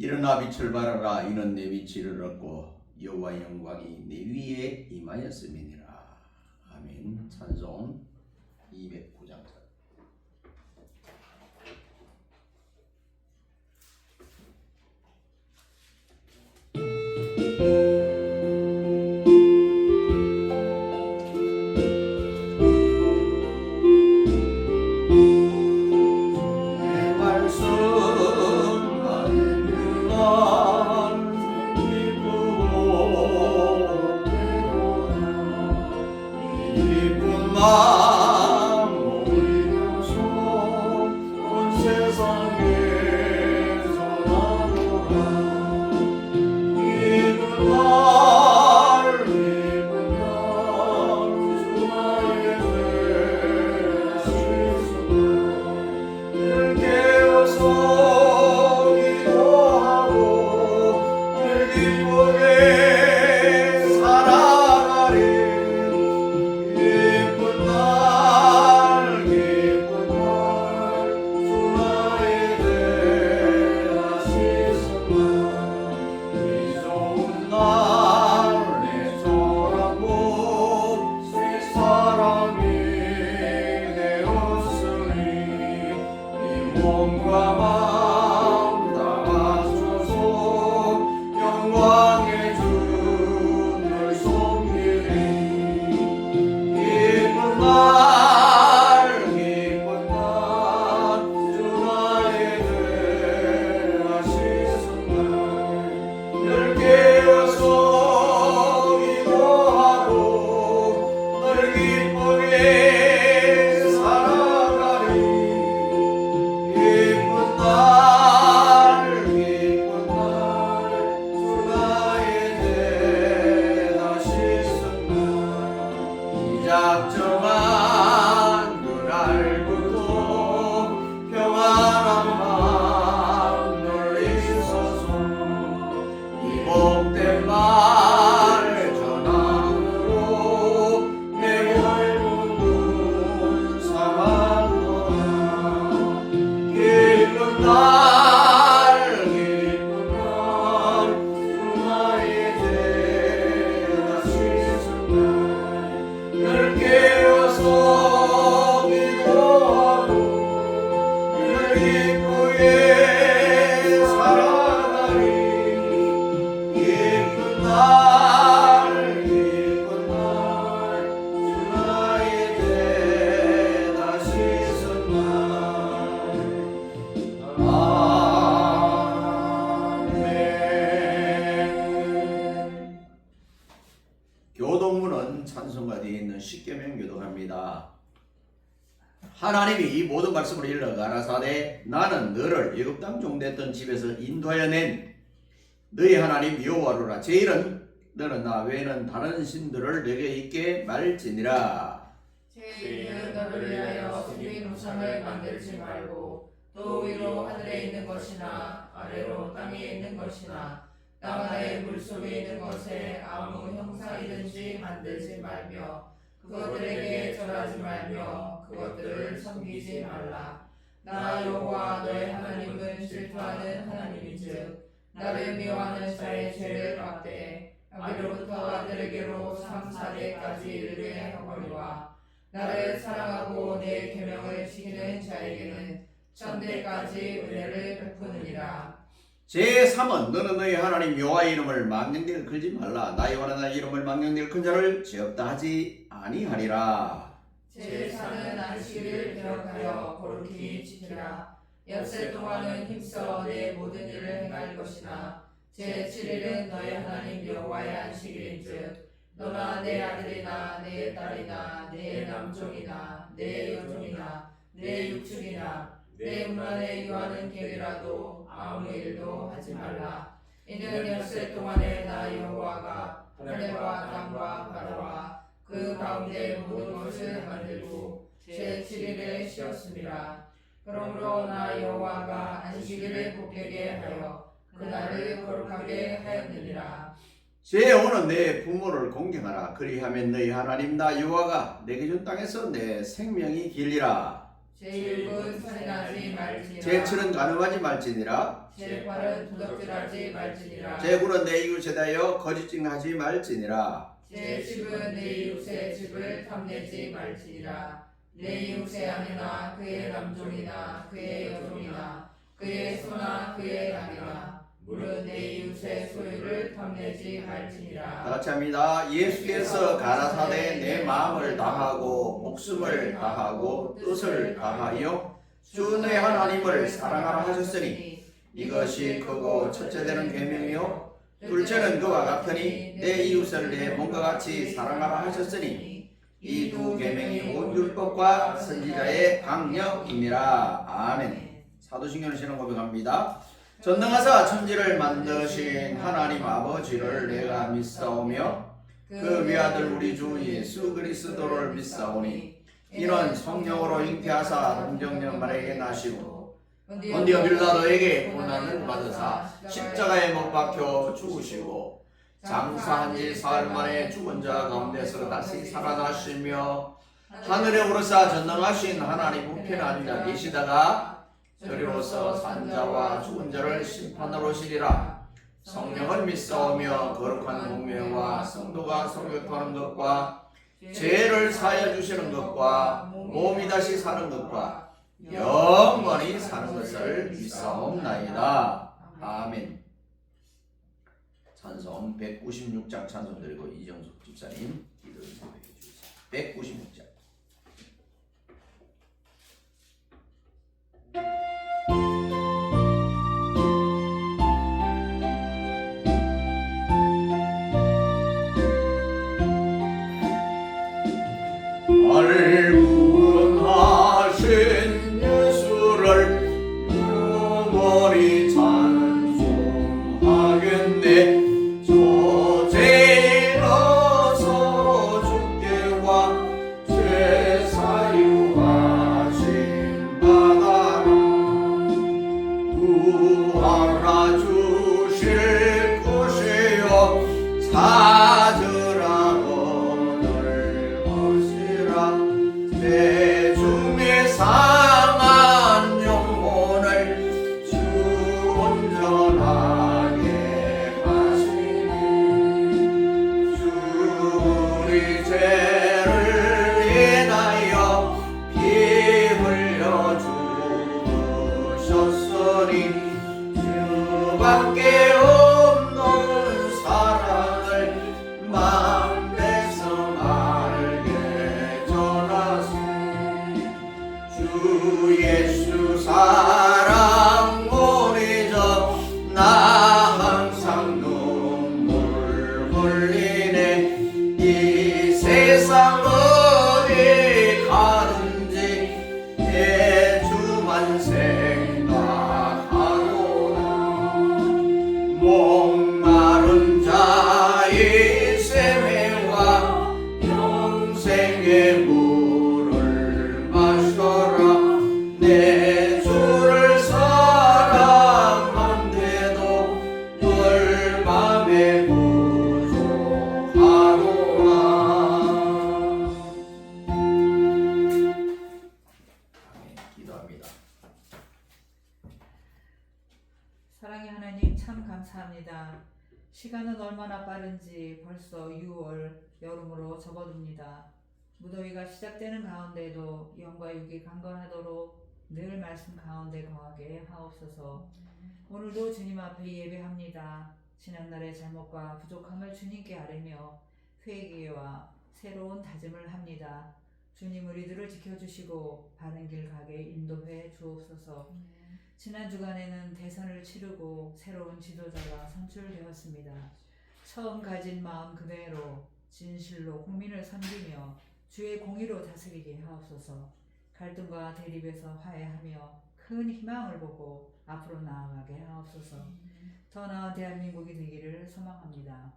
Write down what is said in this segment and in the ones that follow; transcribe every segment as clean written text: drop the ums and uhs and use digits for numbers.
일어나 빛을 발하라. 이는 내 빛을 얻고 여호와의 영광이 내 위에 임하였음이니라. 아멘. 찬송 209장. 교동문은 찬송가 뒤에 있는 십계명 교독합니다. 하나님이 이 모든 말씀을 일러 가라사대 나는 너를 애굽 땅 종됐던 집에서 인도하여 낸 너희 하나님 여호와로라. 제1은 너는 나 외에는 다른 신들을 내게 있게 말지니라. 제2는 너를 위하여 수빈 우상을 만들지 말고 또 위로 하늘에 있는 것이나 아래로 땅에 있는 것이나 땅 아래 물속에 있는 것에 아무 형상이든지 만들지 말며 그것들에게 절하지 말며 그것들을 섬기지 말라. 나 여호와 너의 하나님은 질투하는 하나님인즉 나를 미워하는 자의 죄를 갚되 아비로부터 아들에게로 3-4대까지 이르게 하거니와 나를 사랑하고 내 계명을 지키는 자에게는 천대까지 은혜를 베푸느니라. 제3은 너는 너희 하나님 여호와의 이름을 망령되게 걸지 말라. 나 여호와는 나의 이름을 망령되게 큰 자를 죄 없다 하지 아니하리라. 제4는 안식일을 기억하여 거룩히 지키라. 엿새 동안은 힘써 내 모든 일을 행할 것이나 제7일은 너의 하나님 여호와의 안식일인즉 너나 내 아들이나 내 딸이나 내 남종이나 내 여종이나 내 육축이나 내 문안에 유하는 객이라도 아무 일도 하지 말라. 이는 엿새 동안에 나 여호와가 하늘과 땅과 바다와 그 가운데 모든 것을 만들고 제7일에 쉬었습니다. 그러므로 나 여호와가 안식일을 복되게 하여 그날을 거룩하게 하였느니라. 제5는 내 부모를 공경하라. 그리하면 너희 하나님 나 여호와가 내게 준 땅에서 내 생명이 길리라. 제6은 살인하지 말라. 말지니라. 제7은 간음하지 말지니라. 제8은 도둑질하지 말지니라. 제9는 내 이웃에 대하여 거짓 증하지 말지니라. 제10은 내 이웃의 집을 탐내지 말지니라. 내 이웃의 아내나 그의 남종이나 그의 여종이나 그의 소나 그의 양이나 물은 내 이웃의 소유를 탐내지 다 말지니라. 같이 합니다. 예수께서 가라사대 내 마음을 다하고 목숨을 다하고 뜻을 다하여 주 내 하나님을 사랑하라 하셨으니 이것이 크고 첫째 되는 계명이요 둘째는 그와 같으니 내 이웃을 내 몸과 같이 사랑하라 하셨으니 이 두 계명이 온 율법과 선지자의 강령이니라. 아멘. 사도신경을 신앙 고백합니다. 전능하사 천지를 만드신 하나님 아버지를 내가 믿사오며 그 외아들 우리 주 예수 그리스도를 믿사오니 이는 성령으로 잉태하사 동정녀마리아에게 나시고 본디오 빌라도에게 고난을 받으사 십자가에 못 박혀 죽으시고 장사한 지 사흘 만에 죽은 자 가운데서 다시 살아나시며 하늘에 오르사 전능하신 하나님 우편에 앉아 계시다가 저리로서 산자와 죽은 자를 심판하러 오시리라. 성령을 믿사오며 거룩한 공회와 성도가 성교토하는 것과 죄를 사하여 주시는 것과 몸이 다시 사는 것과 영원히 사는 것을 믿사옵나이다. 아멘. 찬송 196장 찬송 드리고 이정숙 집사님 기도를 선포해 주세요. 196장. 구원하신 예수를 영원히 찬송하겠네. 저 죄인어서 주께와 죄 사유하신 바다라. 구하라 주실 곳이여 찾으라 얻을 것이라. 내 중에 상한 영혼을 주 온전하게 하시니 주 우리 죄를 인하여 피 흘려 죽으셨으니 주밖에 없는 사랑을 만 백성 알게 전하세. 주 예수 사랑 오리저 나 항상 눈물 흘리네. 이 세상 어디 가는지 내 주만 생각하노라. 목마른 자의 세매와 영생의 물을 마셔라. 내 주를 사랑한데도 늘 맘에 부족하노라. 아멘. 기도합니다. 사랑의 하나님 참 감사합니다. 시간은 얼마나 빠른지 벌써 6월 여름으로 접어듭니다. 무더위가 시작되는 가운데도 영과 육이 강건하도록 늘 말씀 가운데 거하게 하옵소서. 오늘도 주님 앞에 예배합니다. 지난날의 잘못과 부족함을 주님께 아뢰며 회개와 새로운 다짐을 합니다. 주님 우리들을 지켜주시고 바른 길 가게 인도해 주옵소서. 지난 주간에는 대선을 치르고 새로운 지도자가 선출되었습니다. 처음 가진 마음 그대로 진실로 국민을 섬기며 주의 공의로 다스리게 하옵소서. 갈등과 대립에서 화해하며 큰 희망을 보고 앞으로 나아가게 하옵소서. 더 나은 대한민국이 되기를 소망합니다.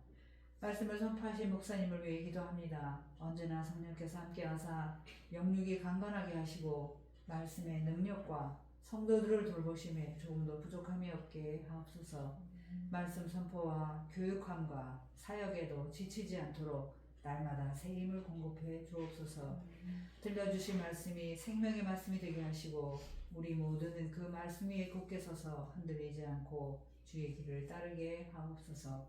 말씀을 선포하신 목사님을 위해 기도합니다. 언제나 성령께서 함께하사 영육이 강건하게 하시고 말씀의 능력과 성도들을 돌보심에 조금도 부족함이 없게 하옵소서. 말씀 선포와 교육함과 사역에도 지치지 않도록 날마다 새 힘을 공급해 주옵소서. 들려주신 말씀이 생명의 말씀이 되게 하시고 우리 모두는 그 말씀 위에 굳게 서서 흔들리지 않고 주의 길을 따르게 하옵소서.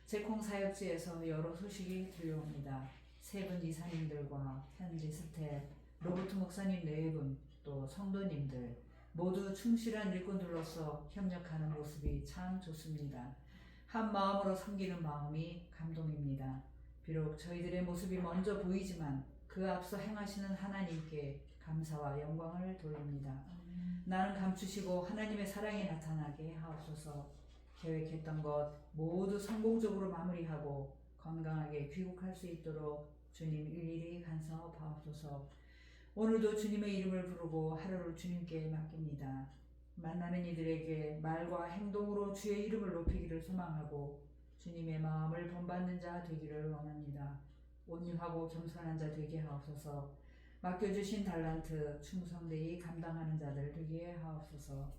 제콩 사역지에서 여러 소식이 들려옵니다. 세 분 이사님들과 현지 스텝, 로버트 목사님 네 분, 또 성도님들 모두 충실한 일꾼들로서 협력하는 모습이 참 좋습니다. 한 마음으로 섬기는 마음이 감동입니다. 비록 저희들의 모습이 먼저 보이지만 그 앞서 행하시는 하나님께 감사와 영광을 돌립니다. 나는 감추시고 하나님의 사랑이 나타나게 하옵소서. 계획했던 것 모두 성공적으로 마무리하고 건강하게 귀국할 수 있도록 주님 일일이 간섭하옵소서. 오늘도 주님의 이름을 부르고 하루를 주님께 맡깁니다. 만나는 이들에게 말과 행동으로 주의 이름을 높이기를 소망하고 주님의 마음을 본받는 자 되기를 원합니다. 온유하고 겸손한 자 되게 하옵소서. 맡겨주신 달란트 충성되이 감당하는 자들 되게 하옵소서.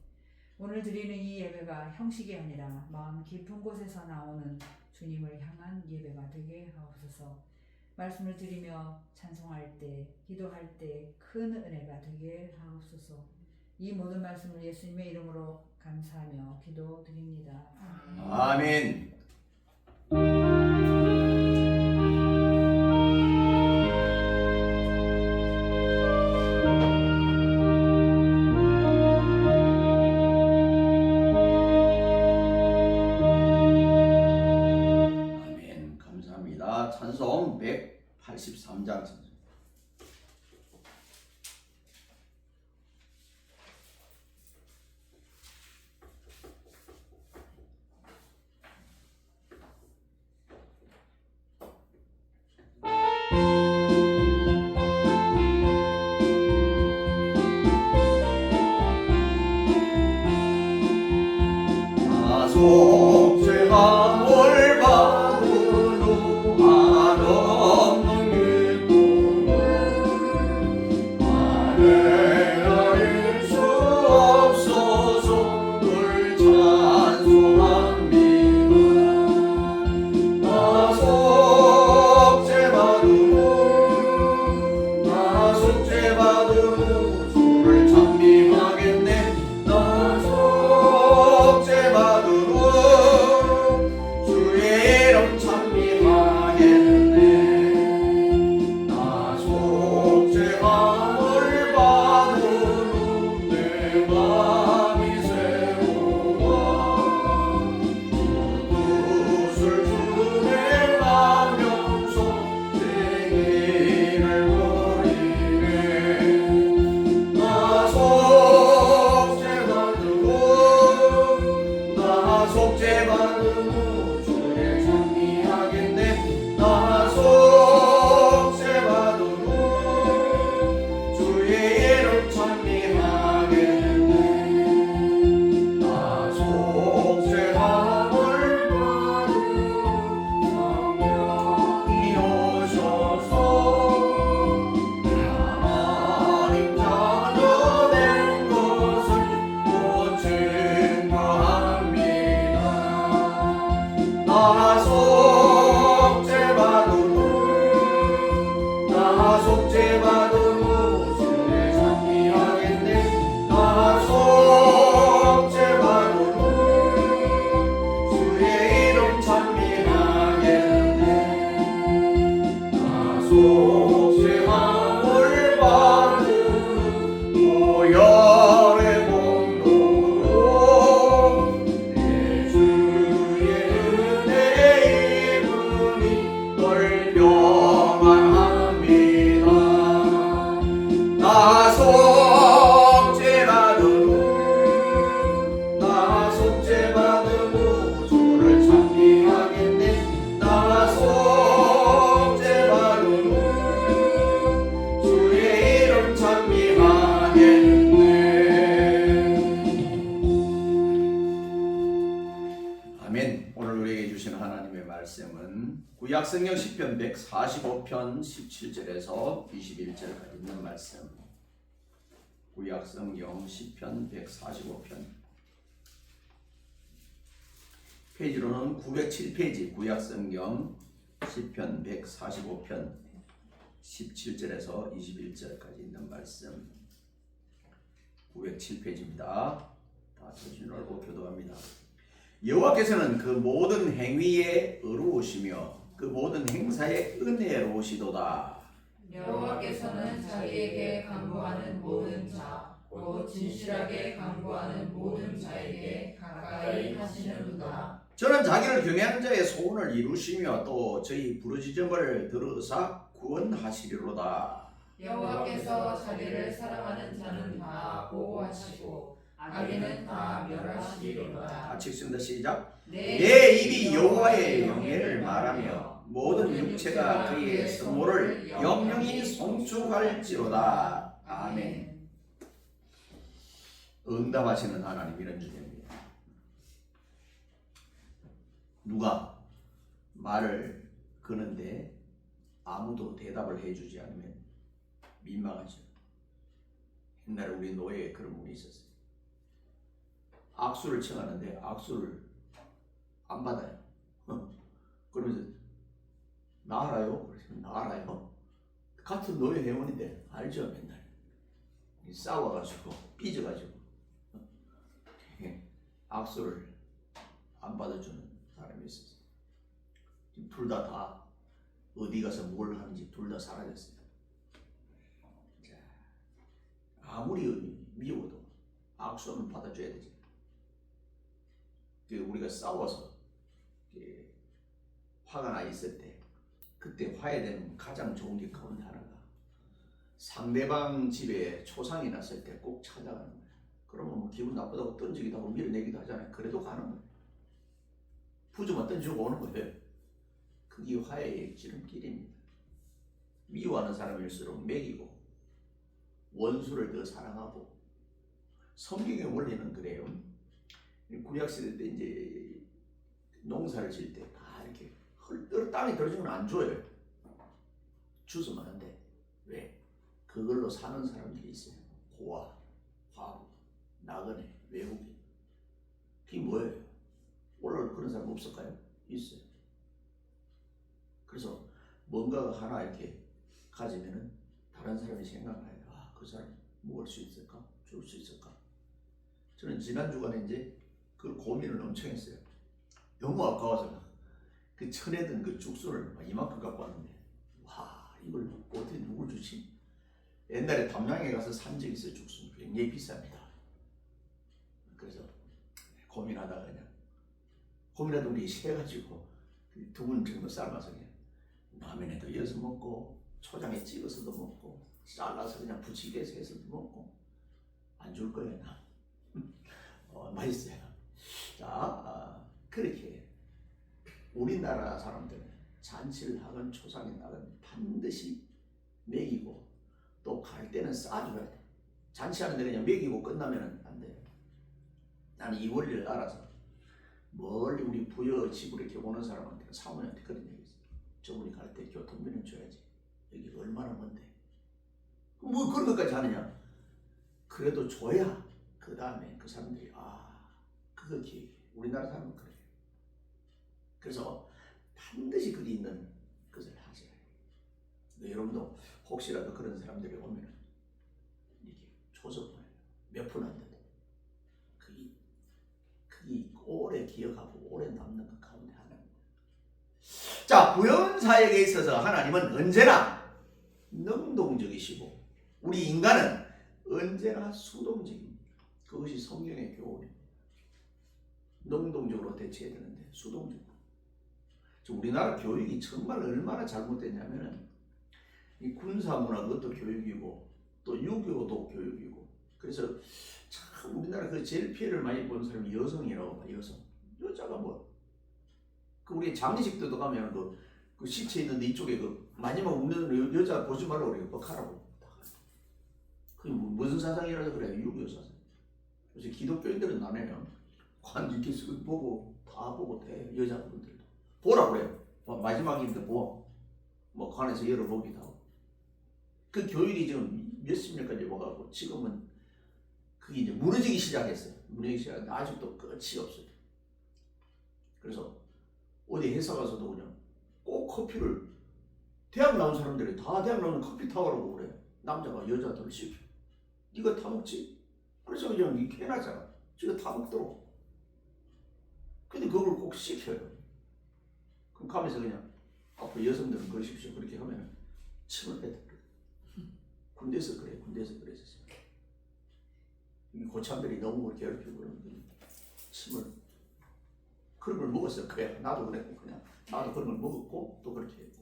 오늘 드리는 이 예배가 형식이 아니라 마음 깊은 곳에서 나오는 주님을 향한 예배가 되게 하옵소서. 말씀을 드리며 찬송할 때, 기도할 때 큰 은혜가 되게 하옵소서. 이 모든 말씀을 예수님의 이름으로 감사하며 기도드립니다. 아멘. 아멘. 감사합니다. 찬송 183장 찬송. 속죄가 올바른 후 한없는 기쁨을 아뢰할 수 없어서 늘 찬송합니다. 나 속죄받은 후 주를 찬미하겠네. 나 속죄받은 후 주의 이름 찬미하겠네. 나 속죄함을 받은 후 내 맘이 새로워 그것을 준행하면서 내 길을 버리네. 나 속죄받은 후 주의 찬미하겠네. 나 속죄받은 후 주의 이름 찬미하겠네. 나 속죄함을 받은 성령이 오셔서 하나님 자녀 된 것을 또 증거합니다. 나 속죄받은 후 주의 찬미하겠네. 나 속죄받은 후 주의 이름 찬미하겠네. 나 속죄함을 받은 보혈의 공로로 내 주의 은혜의 이름이 널 평안합니다. 나 속죄받은 후 주를 찬미하겠네. 나 속죄받은 후 주의 이름 찬미하겠네. 아멘. 오늘 우리에게 주신 하나님의 말씀은 구약성경 시편 145편 17절에서 21절까지 있는 말씀. 구약성경 시편 145편 페이지로는 907페이지 구약성경 시편 145편 17절에서 21절까지 있는 말씀 907페이지입니다. 다 정신 알고 교도합니다. 여호와께서는 그 모든 행위에 의로우시며 그 모든 행사에 은혜로우시도다. 여호와께서는 자기에게 간구하는 모든 자, 곧 진실하게 간구하는 모든 자에게 가까이 하시는도다. 저는 자기를 경외하는 자의 소원을 이루시며 또 저희 부르짖음을 들으사 구원하시리로다. 여호와께서 자기를 사랑하는 자는 다 보호하시고 악인은 다 멸하시리로다. 같이 읽습니다. 시작. 내 내 입이 여호와의 영예를 말하며 모든 육체가 그의 성모를 영영히 송축할지로다. 아멘. 응답하시는 하나님, 이런 주제입니다. 누가 말을 거는데 아무도 대답을 해주지 않으면 민망하죠. 옛날에 우리 노예에 그런 분이 있었어요. 악수를 청하는데 악수를 안 받아요. 그러면서 나 알아요? 그러시면 나 알아요. 같은 노예 회원인데 알죠. 맨날 싸워가지고 삐져가지고 악수를 안 받아주는 사람이 있었어요. 둘 다 어디 가서 뭘 하는지 둘 다 사라졌어요. 자, 아무리 미워도 악수는 받아줘야 되지. 우리가 싸워서 화가 나 있을 때 그때 화해되는 가장 좋은 게 가운데 하나가 상대방 집에 초상이 났을 때 꼭 찾아가는 거예요. 그러면 뭐 기분 나쁘다고 던지기도 하고 밀어내기도 하잖아요. 그래도 가는 거예요. 부주만 던지고 오는 거예요. 그게 화해의 지름길입니다. 미워하는 사람일수록 먹이고 원수를 더 사랑하고, 성경의 원리는 그래요. 구약시대 때 이제 농사를 지을 때 다 이렇게 땅에 들어주면 안 줘요. 주스면 안 돼. 왜? 그걸로 사는 사람들이 있어요. 고아, 과부, 나그네, 외국인. 그게 뭐예요? 오늘 그런 사람 없을까요? 있어요. 그래서 뭔가가 하나 이렇게 가지면은 다른 사람이 생각해요. 아, 그 사람 먹을 수 있을까? 줄 수 있을까? 저는 지난 주간에 이제 그 고민을 엄청 했어요. 너무 아까워서 그 천에든 그 죽순을 막 이만큼 갖고 왔는데, 와, 이걸 어떻게 누굴 주지? 옛날에 담양에 가서 산 적이 있어요. 죽순 굉장히 비쌉니다. 그래서 고민하다가 그냥 고민하다 우리 해가지고 두분 정도 삶아서 그냥 라면에도 이어서 먹고 초장에 찍어서도 먹고 잘라서 그냥 부치게서 해서도 먹고, 안 줄 거예요 나. 맛있어요. 자, 그렇게 우리나라 사람들은 잔치를 하건 초상에 나건 반드시 먹이고 또 갈 때는 싸줘야 돼. 잔치하는데 그냥 먹이고 끝나면 안 돼요. 나는 이 원리를 알아서 멀리 우리 부여 집으로 이렇게 오는 사람한테는 사모님한테 그런 얘기 있어요. 저분이 갈 때 교통비는 줘야지. 여기 얼마나 먼데. 뭐 그런 것까지 하느냐. 그래도 줘야 그 다음에 그 사람들이 그거 기획해. 우리나라 사람은 그래요. 그래서 반드시 그리 있는 것을 하셔야 해요. 여러분도 혹시라도 그런 사람들이 오면 이렇게 줘서 보내요. 몇 푼 안 돼도. 그게 오래 기억하고 오래 남는 것 가운데 하나입니다. 자, 구원사역에 있어서 하나님은 언제나 능동적이시고 우리 인간은 언제나 수동적입니다. 그것이 성경의 교훈입니다. 능동적으로 대처해야 되는데 수동적으로. 우리나라 교육이 정말 얼마나 잘못됐냐면은 이 군사문화 그것도 교육이고 또 유교도 교육이고, 그래서 참 우리나라 그 제일 피해를 많이 본 사람이 여성이라고 봐. 여자가 뭐 그 우리 장례식 때도 가면 그 시체 있는데 이쪽에 그 마지막 웃는 여자 보지 말라고 그래요. 뻑하라고. 그게 무슨 사상이라서 그래요? 유교 사상. 그래서 기독교인들은 나네요. 관 이렇게 쓰고 보고 다 보고 돼. 여자분들도 보라 그래요. 마지막인데 뭐 관에서 열어보기도 하고. 그 교육이 지금 몇십 년까지 와가고 지금은 그게 이제 무너지기 시작했어요. 무너지기 시작했는데 아직도 끝이 없어요. 그래서 어디 회사 가서도 그냥 꼭 커피를 대학 나온 사람들이 다 대학 나오면 커피 타오라고 그래. 남자가 여자들을 시켜. 네가 타먹지? 그래서 그냥 이렇게 해놨잖아. 지가 타먹도록. 근데 그걸 꼭 시켜요. 그럼 가면서 그냥 앞으로 여성들은 그러십시오. 그렇게 하면 침을 뱉어. 군대에서 그래. 군대에서 그래서 이 고참들이 너무 괴롭히고 그러면 침을 그런 걸 먹었어요. 그래. 나도 그랬고 그냥 나도 그런 걸 먹었고 또 그렇게 했고.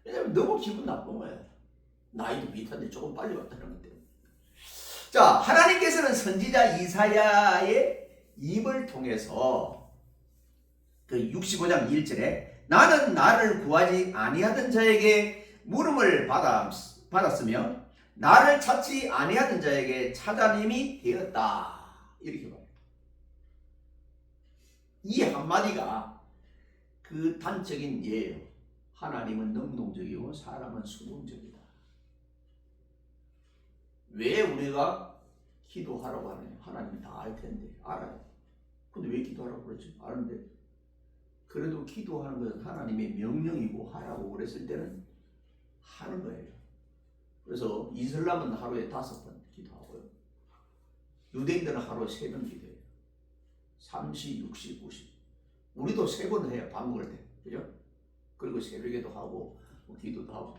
왜냐면 너무 기분 나쁜 거야. 나이도 비슷한데 조금 빨리 왔다는 것 때문에. 자, 하나님께서는 선지자 이사야의 입을 통해서 그 65장 1절에 나는 나를 구하지 아니하던 자에게 물음을 받았으며 나를 찾지 아니하던 자에게 찾아냄이 되었다. 이렇게 말해요. 이 한마디가 그 단적인 예예요. 하나님은 능동적이고 사람은 수동적이다. 왜 우리가 기도하라고 하느냐? 하나님이 다 알 텐데 알아요. 근데 왜 기도하라고 그러지? 아는데 그래도 기도하는 것은 하나님의 명령이고 하라고 그랬을 때는 하는 거예요. 그래서 이슬람은 하루에 5번 기도하고요. 유대인들은 하루에 3번 기도해요. 3시, 6시, 9시. 우리도 3번 해요. 밥 먹을 때. 그죠? 그리고 새벽에도 하고 뭐 기도도 하고.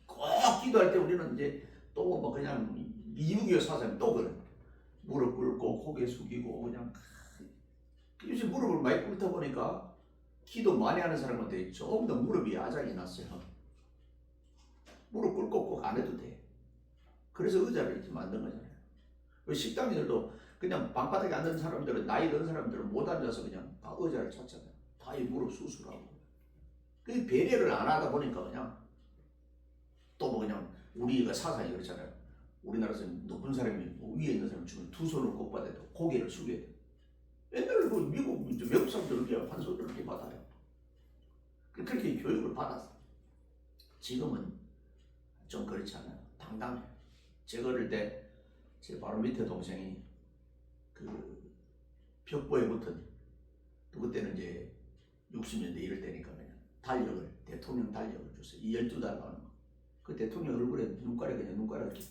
꼭 기도할 때 우리는 이제 또 뭐 그냥 미국의 사상 또 그래. 무릎 꿇고 고개 숙이고 그냥 요즘 무릎을 많이 꿇다 보니까 기도 많이 하는 사람한테 조금 더 무릎이 아작이 났어요. 무릎 꿇고 꼭 안 해도 돼. 그래서 의자를 이렇게 만든 거잖아요. 식당들도 그냥 방바닥에 앉는 사람들은 나이 든 사람들은 못 앉아서 그냥 다 의자를 찾잖아요. 다 이 무릎 수술하고. 그 배려를 안 하다 보니까 그냥 또 뭐 그냥 우리가 사상이 그렇잖아요. 우리나라에서는 높은 사람이 위에 있는 사람 주면 2 손을 꼭 받아야 돼. 고개를 숙여야 돼. 옛날에 그 외국 사람들 이렇게 판소리를 이렇게 받아요. 그렇게 교육을 받았어. 지금은 좀 그렇지 않아요. 당당해요. 제가 어릴 때 제 바로 밑에 동생이 그 벽보에 붙은 그때는 이제 60년대 이럴 때니까 그냥 달력을 대통령 달력을 줬어요. 이 12달 나오는 거. 그 대통령 얼굴에 눈가락에 그냥 눈가락 이렇게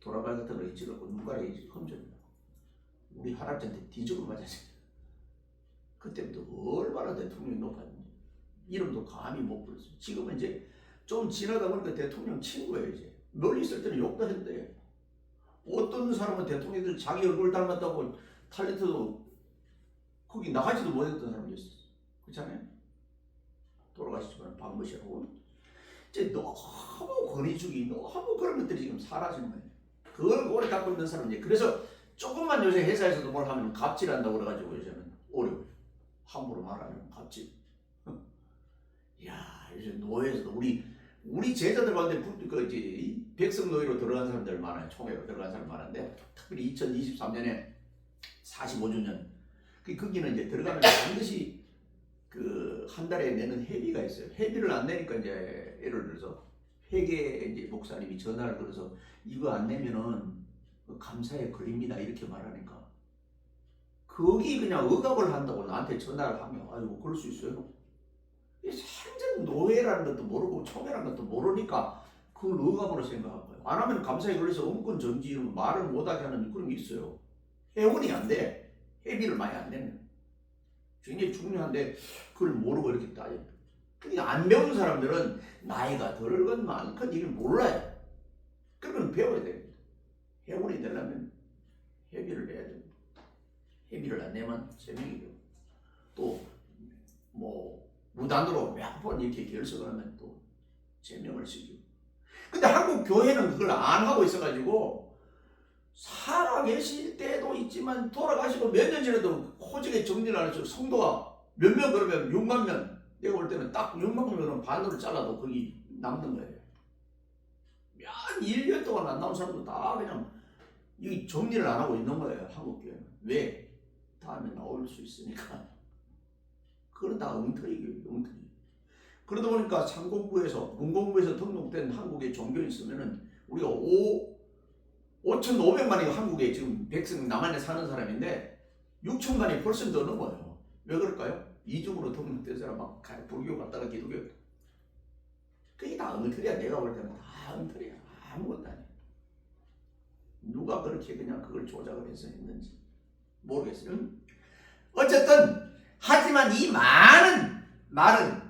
도라발 같은 거 이렇게 찍었고 눈가락이 흠집니다. 우리 할아버지한테 뒤집어 맞았어요. 그때부터 얼마나 대통령이 높았는지 이름도 감히 못 불렀어요. 지금은 이제 좀 지나다 보니까 대통령 친구예요. 이제 멀리 있을 때는 욕도 했는데 어떤 사람은 대통령들 자기 얼굴 닮았다고 탤런트도 거기 나가지도 못했던 사람도 있었어. 그렇잖아요? 돌아가시지만 반드시라고 이제 너무 권위주의 너무 그런 것들이 지금 사라지는 거예요. 그걸 오래 갖고 있는 사람이 그래서 조금만 요새 회사에서도 뭘 하면 갑질한다고 그래가지고 요새는 어려워요. 함부로 말하면 갑질. 야 요새 노예에서도 우리 제자들 가운데 그 이제 백성 노예로 들어간 사람들 많아요. 총회로 들어간 사람 많은데 특별히 2023년에 45주년 거기는 이제 들어가면 반드시 그 한 달에 내는 회비가 있어요. 회비를 안 내니까 이제 예를 들어서 회계 이제 목사님이 전화를 걸어서 이거 안 내면은 감사에 걸립니다 이렇게 말하니까 거기 그냥 억압을 한다고 나한테 전화를 하면 아이고 그럴 수 있어요? 완전 노예라는 것도 모르고 총회라는 것도 모르니까 그걸 억압으로 생각한 거예요. 안 하면 감사에 걸려서 음권 정지 이런 말을 못하게 하는 그런 게 있어요. 회원이 안 돼. 회비를 많이 안 내면 굉장히 중요한데 그걸 모르고 이렇게 따져. 그러니까 안 배운 사람들은 나이가 덜건 많건 이걸 몰라요. 그러면 배워야 됩니다. 회원이 되려면 회비를 내야 됩니다. 회비를 안 내면 제명이고 또 뭐 무단으로 몇 번 이렇게 결석을 하면 또 제명을 시키고. 근데 한국 교회는 그걸 안 하고 있어가지고 살아계실 때도 있지만 돌아가시고 몇 년 전에도 호적에 정리를 안 했죠. 성도가 몇 명 그러면 6만 명. 내가 볼 때는 딱 6만 명은 반으로 잘라도 거기 남는 거예요. 몇 1년 동안 안 나온 사람도 다 그냥 이 정리를 안 하고 있는 거예요. 한국 교회는. 왜? 다음에 나올 수 있으니까. 그건 다 엉터리예요. 엉터리. 그러다 보니까 상공부에서 문공부에서 등록된 한국의 종교인 있으면은 우리가 5,500만이 한국에 지금 백성 남한에 사는 사람인데 6천만이 훨씬 더 넘어요. 왜 그럴까요? 이중으로 등록된 사람 막 불교 갔다가 기독교. 그게 다 엉터리야. 내가 볼 때는 다 엉터리야. 아무것도 아니야. 누가 그렇게 그냥 그걸 조작을 해서 했는지 모르겠어요. 어쨌든 하지만 이 많은 말은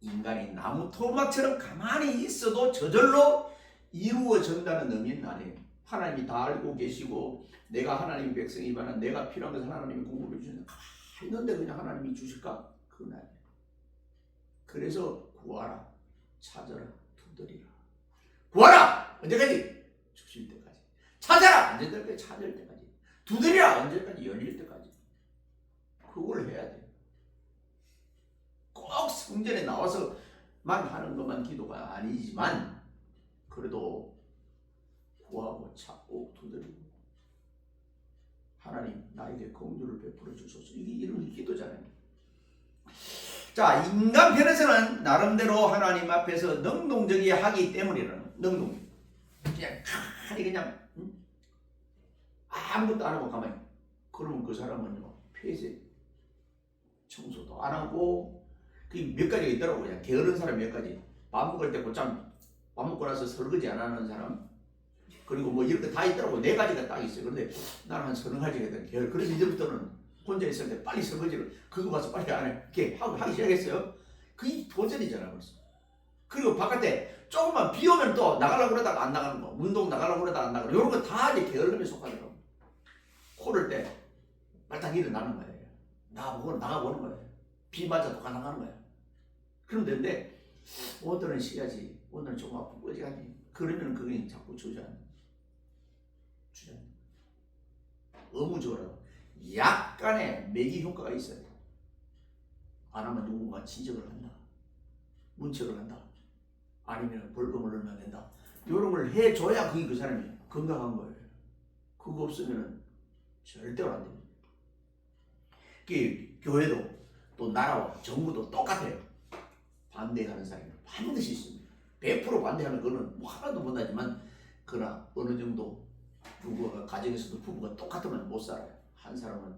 인간이 나무 토막처럼 가만히 있어도 저절로 이루어진다는 의미는 아니에요. 하나님이 다 알고 계시고 내가 하나님 백성이지만 내가 필요한 것을 하나님이 공급해 주시는데 가만히 있는데 그냥 하나님이 주실까? 그건 아니에요. 그래서 구하라, 찾아라, 두드리라. 구하라! 언제까지? 주실 때까지. 찾아라! 언제까지? 찾을 때까지. 두드리라! 언제까지? 열릴 때까지. 그걸 해야 돼. 꼭 성전에 나와서만 하는 것만 기도가 아니지만 그래도 구하고 찾고 두드리고 하나님 나에게 긍휼을 베풀어 주소서. 이게 이런 기도잖아요. 자, 인간 편에서는 나름대로 하나님 앞에서 능동적이 하기 때문이라는 능동. 그냥 가만히 그냥 아무것도 안 하고 가만히. 그러면 그 사람은요 폐쇄 청소도 안 하고 그 몇 가지가 있더라고. 그냥 게으른 사람 몇 가지. 밥 먹을 때 곧장 밥 먹고 나서 설거지 안 하는 사람. 그리고 뭐 이렇게 다 있더라고. 4가지가 딱 있어요. 그런데 나는 한 30가지가 있던 게으르. 그래서 이제부터는 혼자 있을 때 빨리 설거지를 그거 봐서 빨리 안 해. 이렇게 하기 시작했어요. 그게 도전이잖아 벌써. 그리고 바깥에 조금만 비 오면 또 나가려고 그러다가 안 나가는 거. 운동 나가려고 그러다가 안 나가는 거. 이런 거 다 이제 게을름에 속하더라고. 코를 때 발딱 일어나는 거예요. 나가보는 거예요. 비 맞아도 가능한 거예요. 그럼 되는데 오늘은 쉬어야지. 오늘은 조금 아프고 꺼지가지. 그러면 그게 자꾸 주저앉는. 의무적으로 약간의 매기 효과가 있어요. 안 하면 누군가 지적을 한다. 문책을 한다. 아니면 벌금을 얼마 낸다. 이런 걸 해줘야 그게 그 사람이 건강한 거예요. 그거 없으면 절대로 안 됩니다. 그 교회도 또 나라와 정부도 똑같아요. 반대하는 사람이 반드시 있습니다. 100% 반대하는 거는 뭐 하나도 못하지만 그러나 어느 정도 부부가 가정에서도 부부가 똑같으면 못 살아요. 한 사람은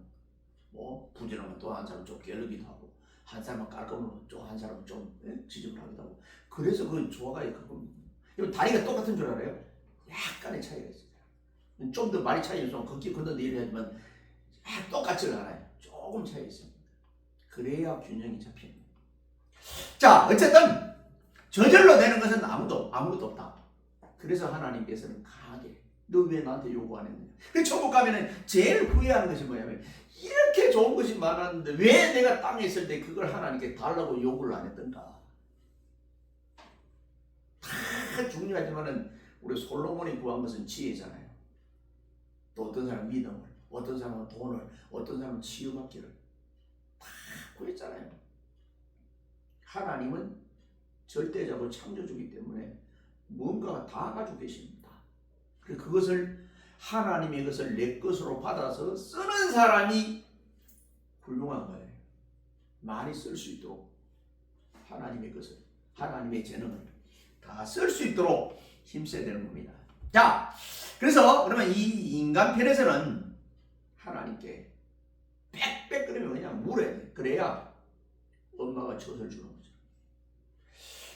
뭐 부지런하면 또 한 사람은 좀 게으르기도 하고 한 사람은 깔끔하고 좀 한 사람은 좀 지저분하기도 하고 그래서 그 조화가 그겁니다. 다리가 똑같은 줄 알아요? 약간의 차이가 있어요. 좀 더 많이 차이 있으면 걷기 걷는데 이래야지만 똑같지는 않아요. 조금 차이 있습니다. 그래야 균형이 잡힙니다. 자, 어쨌든 저절로 되는 것은 아무것도 없다. 그래서 하나님께서는 강하게 너 왜 나한테 요구 안 했느냐. 그 천국 가면은 제일 후회하는 것이 뭐냐면 이렇게 좋은 것이 많았는데 왜 내가 땅에 있을 때 그걸 하나님께 달라고 요구를 안 했던가. 다 중요하지만은 우리 솔로몬이 구한 것은 지혜잖아요. 또 어떤 사람은 믿음을, 어떤 사람은 돈을, 어떤 사람은 치유받기를 다 구했잖아요. 하나님은 절대자고 창조주기 때문에 뭔가 다 가지고 계십니다. 그것을 하나님의 것을 내 것으로 받아서 쓰는 사람이 훌륭한 거예요. 많이 쓸 수 있도록 하나님의 것을, 하나님의 재능을 다 쓸 수 있도록 힘써야 되는 겁니다. 자, 그래서 그러면 이 인간 편에서는 하나님께 빽빽 끓이면 그냥 물어야 돼. 그래야 엄마가 젖을 주는 거죠.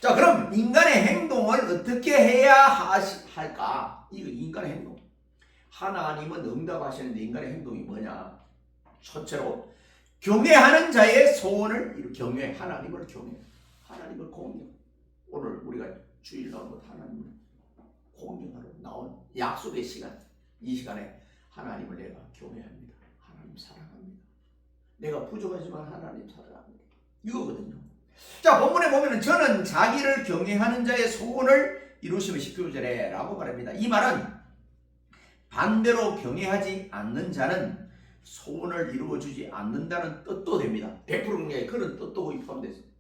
자, 그럼 인간의 행동을 어떻게 해야 할까? 이거 인간의 행동. 하나님은 응답하시는데 인간의 행동이 뭐냐? 첫째로 경외하는 자의 소원을 경외, 하나님을 경외, 하나님을 공경. 오늘 우리가 주일 나온 것 하나님을 공경하러 나온 약속의 시간, 이 시간에 하나님을 내가 경외합니다. 하나님 사랑합니다. 내가 부족하지만 하나님 사랑합니다. 이거거든요. 자, 본문에 보면은 저는 자기를 경외하는 자의 소원을 이루시며 19절에 라고 말합니다. 이 말은 반대로 경외하지 않는 자는 소원을 이루어주지 않는다는 뜻도 됩니다. 100% 경외 그런 뜻도 거기 포함되죠.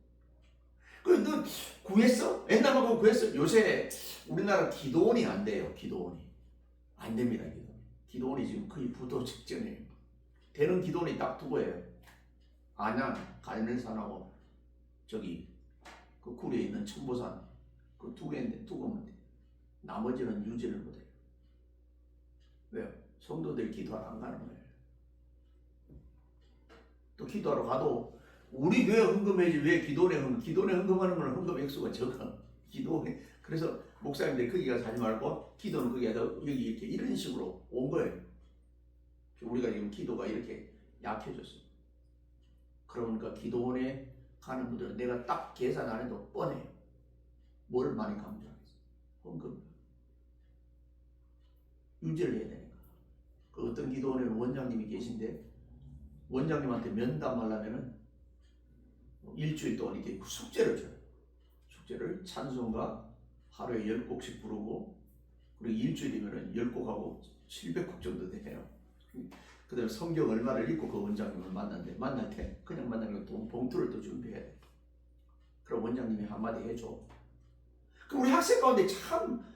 너 구했어? 옛날만 구했어? 요새 우리나라 기도원이 안 돼요. 기도원이 안 됩니다. 기도원이 지금 거의 부도 직전이에요. 되는 기도원이 딱 두 거예요. 안양 갈멜산하고 저기 그 구리에 있는 천보산 그 두 개인데 두 건만 돼. 나머지는 유지를 못해요. 왜요? 성도들이 기도하러 안 가는 거예요. 또 기도하러 가도 우리 교회 헌금해야지 왜 기도원에 헌금? 기도원에 헌금하는 거는 헌금 액수가 적어. 기도원에. 그래서 목사님들이 거기 가서 하지 말고 기도는 거기 가서 여기 이렇게 이런 식으로 온 거예요. 우리가 지금 기도가 이렇게 약해졌어요. 그러니까 기도원에 가는 분들은 내가 딱 계산 안 해도 뻔해요. 뭘 많이 강조하겠어요? 헌금. 유지를 해야 되니까. 그 어떤 기도원에는 원장님이 계신데 원장님한테 면담하려면은 일주일 동안 이렇게 숙제를 줘요. 숙제를 찬송가 하루에 10곡씩 부르고 그리고 일주일이면은 10곡하고 700곡 정도 돼요. 그 다음에 성경 얼마를 읽고 그 원장님을 만났는데 만날 때 그냥 만나는 거 봉투를 또 준비해야 돼. 그럼 원장님이 한마디 해줘. 그 우리 학생 가운데 참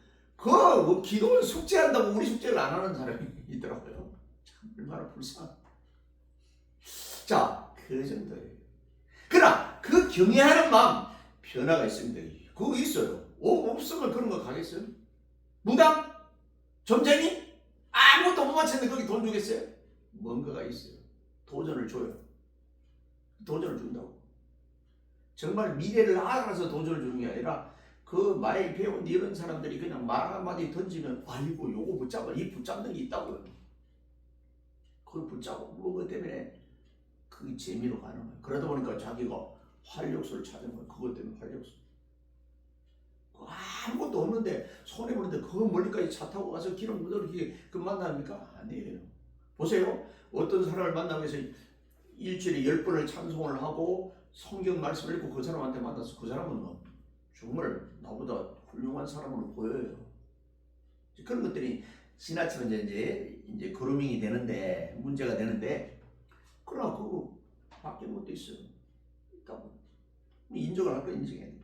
뭐 기도원 숙제한다고 우리 숙제를 안 하는 사람이 있더라고요. 참 얼마나 불쌍. 자, 그 정도예요. 그러나 그 경외하는 마음 변화가 있습니다. 그거 있어요. 없으면 그런 거 가겠어요? 무당? 점쟁이? 아무것도 못 맞췄는데 거기 돈 주겠어요? 뭔가가 있어요. 도전을 줘요. 도전을 준다고. 정말 미래를 알아서 도전을 주는 게 아니라 그 많이 배운 이런 사람들이 그냥 말 한마디 던지면 아이고 요거 붙잡아 이 붙잡는 게 있다고요. 그걸 붙잡고 그거 때문에 그게 재미로 가는 거예요. 그러다 보니까 자기가 활력소를 찾은 거예요. 그것 때문에 활력소. 아무것도 없는데 손해 보는데 그거 멀리까지 차 타고 가서 기름 묻어서 그 만납니까? 아니에요. 보세요. 어떤 사람을 만나기 위해서 일주일에 10번을 찬송을 하고 성경 말씀을 읽고 그 사람한테 만나서 그 사람은 정말 나보다 훌륭한 사람으로 보여요. 그런 것들이 지나치면 이제 그루밍이 되는데 문제가 되는데 그러나 그거 바뀌는 것도 있어요. 있다고. 인정을 할 거 인정해야 돼.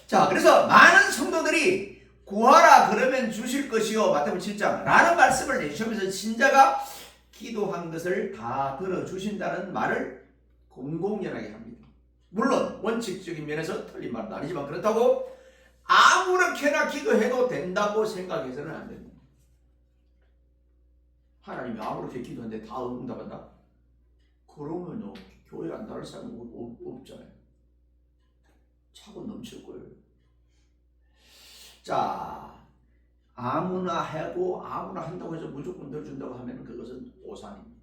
자, 그래서 많은 성도들이 구하라 그러면 주실 것이요 마태복음 7장 라는 말씀을 내주시면서 신자가 기도한 것을 다 들어주신다는 말을 공공연하게 합니다. 물론 원칙적인 면에서 틀린 말은 아니지만 그렇다고 아무렇게나 기도해도 된다고 생각해서는 안 됩니다. 하나님이 아무렇게 기도하는데 다 응답한다? 그러면요 교회 안 나올 사람은 없잖아요. 차고 넘칠 거예요. 자, 아무나 하고 아무나 한다고 해서 무조건 넣어준다고 하면 그것은 오산입니다.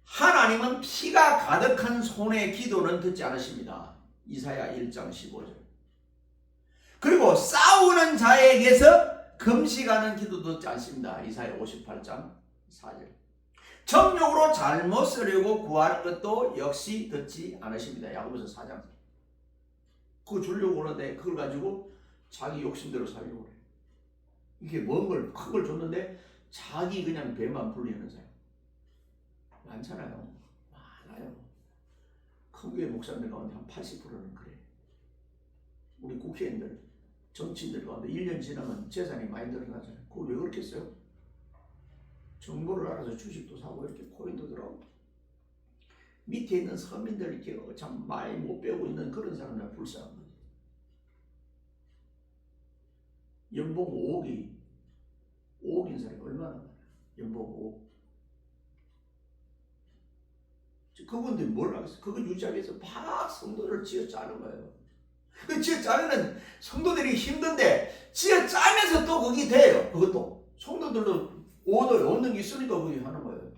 하나님은 피가 가득한 손의 기도는 듣지 않으십니다. 이사야 1장 15절. 그리고 싸우는 자에게서 금식하는 기도도 듣지 않습니다. 이사야 58장 4절. 정욕으로 잘못 쓰려고 구하는 것도 역시 듣지 않으십니다. 야고보서 4장. 그거 주려고 하는데 그걸 가지고 자기 욕심대로 살려고 그래. 이게 먼 걸 큰 걸 줬는데 자기 그냥 배만 불리는 사람 많잖아요. 많아요. 큰 교회 목사님들 가운데 한 80%는 그래. 우리 국회의원들, 정치인들 가운데 1년 지나면 재산이 많이 늘어나잖아요. 그거 왜 그렇겠어요? 정보를 알아서 주식도 사고 이렇게 코인도 들어가고 밑에 있는 서민들 이렇게 참 많이 못 배우고 있는 그런 사람들 불쌍한 거지. 연봉 5억인 사람이 얼마나 많아. 연봉 5억. 그분들이 뭘 하겠어? 그거 유지하기 위해서 막 성도를 쥐어짜는 거예요. 그 쥐어짜는 성도들이 힘든데 쥐어짜면서 또 그게 돼요. 그것도 성도들도 얻는 게 있으니까 그게 하는 거예요.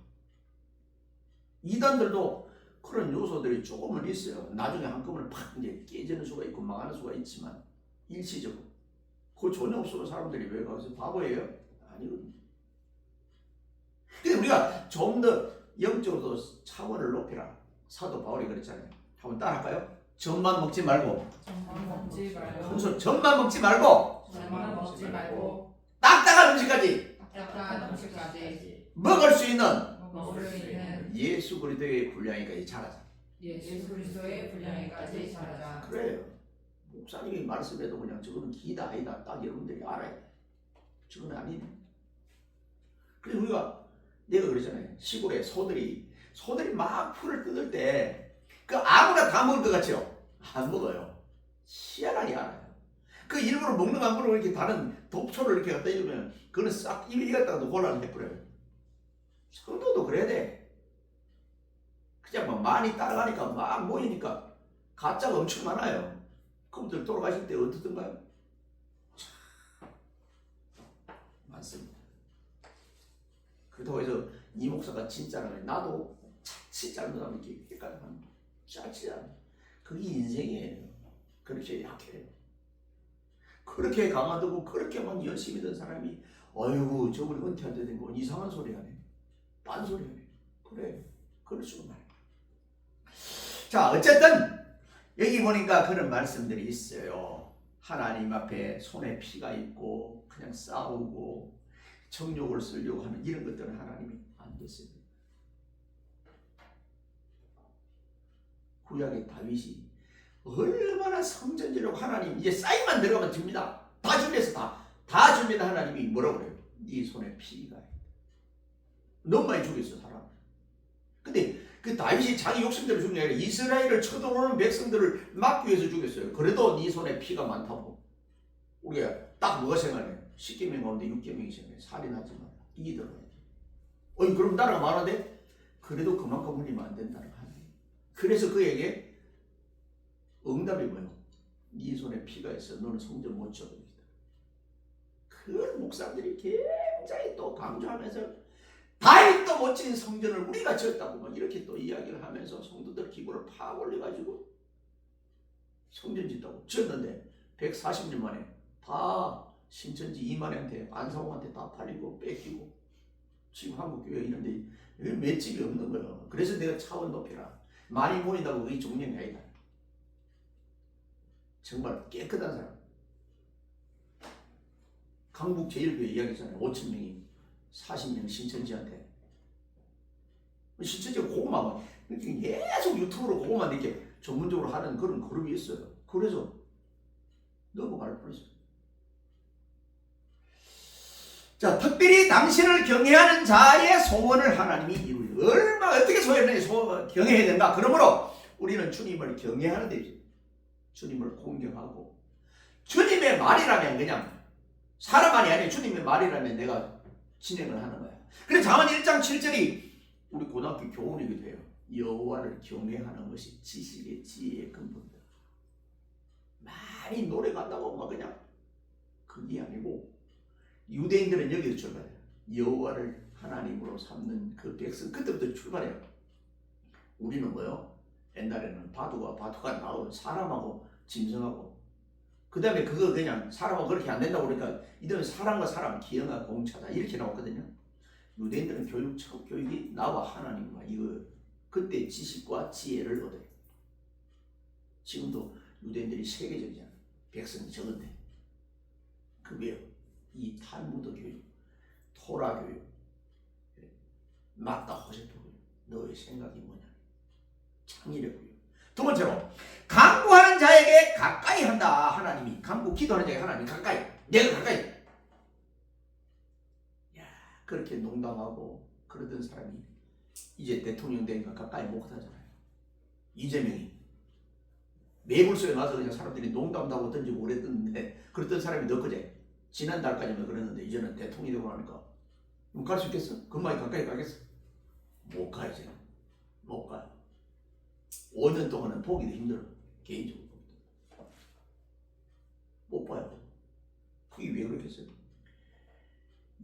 이단들도 그런 요소들이 조금은 있어요. 나중에 한꺼번에 팍 이제 깨지는 수가 있고 망하는 수가 있지만 일시적으로. 그거 전혀 없으면 사람들이 왜 가서 바보예요? 아니거든요. 근데 우리가 좀 더 영적으로도 차원을 높이라. 사도 바울이 그랬잖아요. 한번 따라할까요? 젖만 먹지 말고. 젖만 먹지 말고. 딱딱한 음식까지. 먹을 수 있는 예수 그리스도의 분량에까지 자라자. 그래요. 목사님이 말씀해도 그냥 저거는 기다 아니다 딱 여러분들이 알아야 돼. 저건 아니네. 그래서 우리가 내가 그러잖아요. 시골에 소들이 막 풀을 뜯을 때 그 아무나 다 먹을 것 같죠? 안 먹어요. 희한하게 알아요. 그 일부러 먹는 거 안 먹으면 이렇게 다른 독초를 이렇게 갖다 입으면 그거는 싹 입에 익었다가도 곤란을 해버려요. 성도도 그래야 돼. 그냥 막 많이 따라가니까 막 모이니까 가짜가 엄청 많아요. 그분들 돌아가실 때 어떻던가요? 많습니다. 그렇다고 해서 이 목사가 진짜라면 나도 자칫 잘못하면 이렇게 헷갈려합니다. 자칫 안. 그게 인생이에요. 그렇게 약해요. 그렇게 강화되고 그렇게 막 열심히 된 사람이 어이구 저번에 은퇴할 때 된 건 이상한 소리 하네. 딴소리 하네. 그래. 그럴 수가 말이야. 자 어쨌든 여기 보니까 그런 말씀들이 있어요. 하나님 앞에 손에 피가 있고 그냥 싸우고 정욕을 쓰려고 하는 이런 것들은 하나님이 안 됐습니다. 구약의 다윗이 얼마나 성전지라고 하나님 이제 사인만 들어가면 줍니다. 다 준비해서 다 줍니다. 하나님이 뭐라고 그래요? 네 손에 피가 있다. 너무 많이 죽였어 사람. 근데 그 다윗이 자기 욕심대로 죽는 게 아니라 이스라엘을 쳐들어오는 백성들을 막기 위해서 죽였어요. 그래도 네 손에 피가 많다고. 우리가 딱 뭐가 생각해? 10계명 가운데 6계명이 생각해. 살인하지 마라. 이게 들어가야 돼. 그럼 나라가 많은데? 그래도 그만큼 흘리면 안 된다는 거야. 그래서 그에게 응답이 뭐예요? 네 손에 피가 있어. 너는 성전 못 지어버리겠다. 그런 목사들이 굉장히 또 강조하면서 다윗도 멋진 성전을 우리가 지었다고 막 이렇게 또 이야기를 하면서 성도들 기구를 팍 올려가지고 성전 짓다고 지었는데 140년 만에 다 신천지 이만희한테 안상홍한테 다 팔리고 뺏기고 지금 한국교회 이런데 맷집이 없는 거예요. 그래서 내가 차원 높이라 많이 모인다고 그게 종량이 아니다. 정말 깨끗한 사람. 강북제일교회 이야기잖아요. 5,000명이 40명 신천지한테. 신천지가 고구마 계속 유튜브로 고구마 이렇게 전문적으로 하는 그런 그룹이 있어요. 그래서 넘어갈 뻔했어요. 자, 특별히 당신을 경외하는 자의 소원을 하나님이 이루려. 얼마나 어떻게 경외해야 되는가? 그러므로 우리는 주님을 경외하는 데죠. 주님을 공경하고 주님의 말이라면 그냥 사람만이 아니라 주님의 말이라면 내가 진행을 하는 거야. 그래서 잠언 1장 7절이 우리 고등학교 교훈이기도 해요. 여호와를 경외하는 것이 지식의 지혜의 근본이다. 많이 노래 간다고 막 그냥 그게 아니고 유대인들은 여기서 출발해요. 여호와를 하나님으로 삼는 그 백성 그때부터 출발해요. 우리는 뭐요? 옛날에는 바둑가 나오면 사람하고 짐승하고 그 다음에 그거 그냥 사람하고 그렇게 안 된다고 그러니까 이들은 사람과 사람 기형아 공차다 이렇게 나왔거든요. 유대인들은 첫 교육이 나와 하나님과 이거 그때 지식과 지혜를 얻어요. 지금도 유대인들이 세계적이잖아요. 백성이 적은데 그게요. 이 탈무드 교육, 토라 교육, 맞다 호세토 교육, 너의 생각이 뭐냐, 창의력 교육. 두 번째로 간구하는 자에게 가까이 한다. 하나님이 간구 기도하는 자에게 하나님 가까이, 내가 가까이. 야, 그렇게 농담하고 그러던 사람이 이제 대통령 되니까 가까이 못 하잖아요. 이재명이 매불소에 나서 그냥 사람들이 농담도 하고 던지고 그랬던데 그랬던 사람이 너 그제 지난달까지만 그랬는데 이제는 대통령이 되고 나니까 갈 수 있겠어? 금방에 가까이 가겠어? 못 가 이제 못 가요. 5년 동안은 보기도 힘들어. 개인적으로 못 봐요. 그게 왜 그렇겠어요?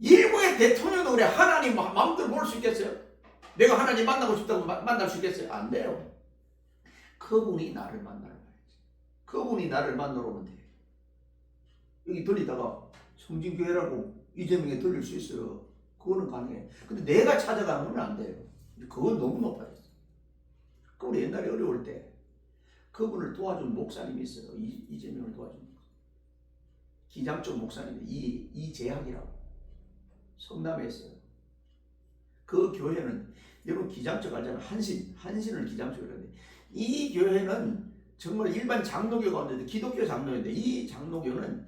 일국의 대통령도 그래. 하나님 마음대로 볼 수 있겠어요? 내가 하나님 만나고 싶다고 만날 수 있겠어요? 안 돼요. 그분이 나를 만나러 가야지. 그분이 나를 만나러 오면 돼. 여기 들리다가 성진교회라고 이재명에 들릴 수 있어요. 그거는 가능해. 근데 내가 찾아가면 안 돼요. 그건 너무 높아요. 우리 옛날에 어려울 때 그분을 도와준 목사님이 있어요. 이재명을 도와준 기장쪽 목사님 이재학이라고 성남에 있어요. 그 교회는 여러분 기장쪽 알잖아요. 한신을 기장쪽이라고 하는데 이 교회는 정말 일반 장로교 가운데 기독교 장로인데 이 장로교는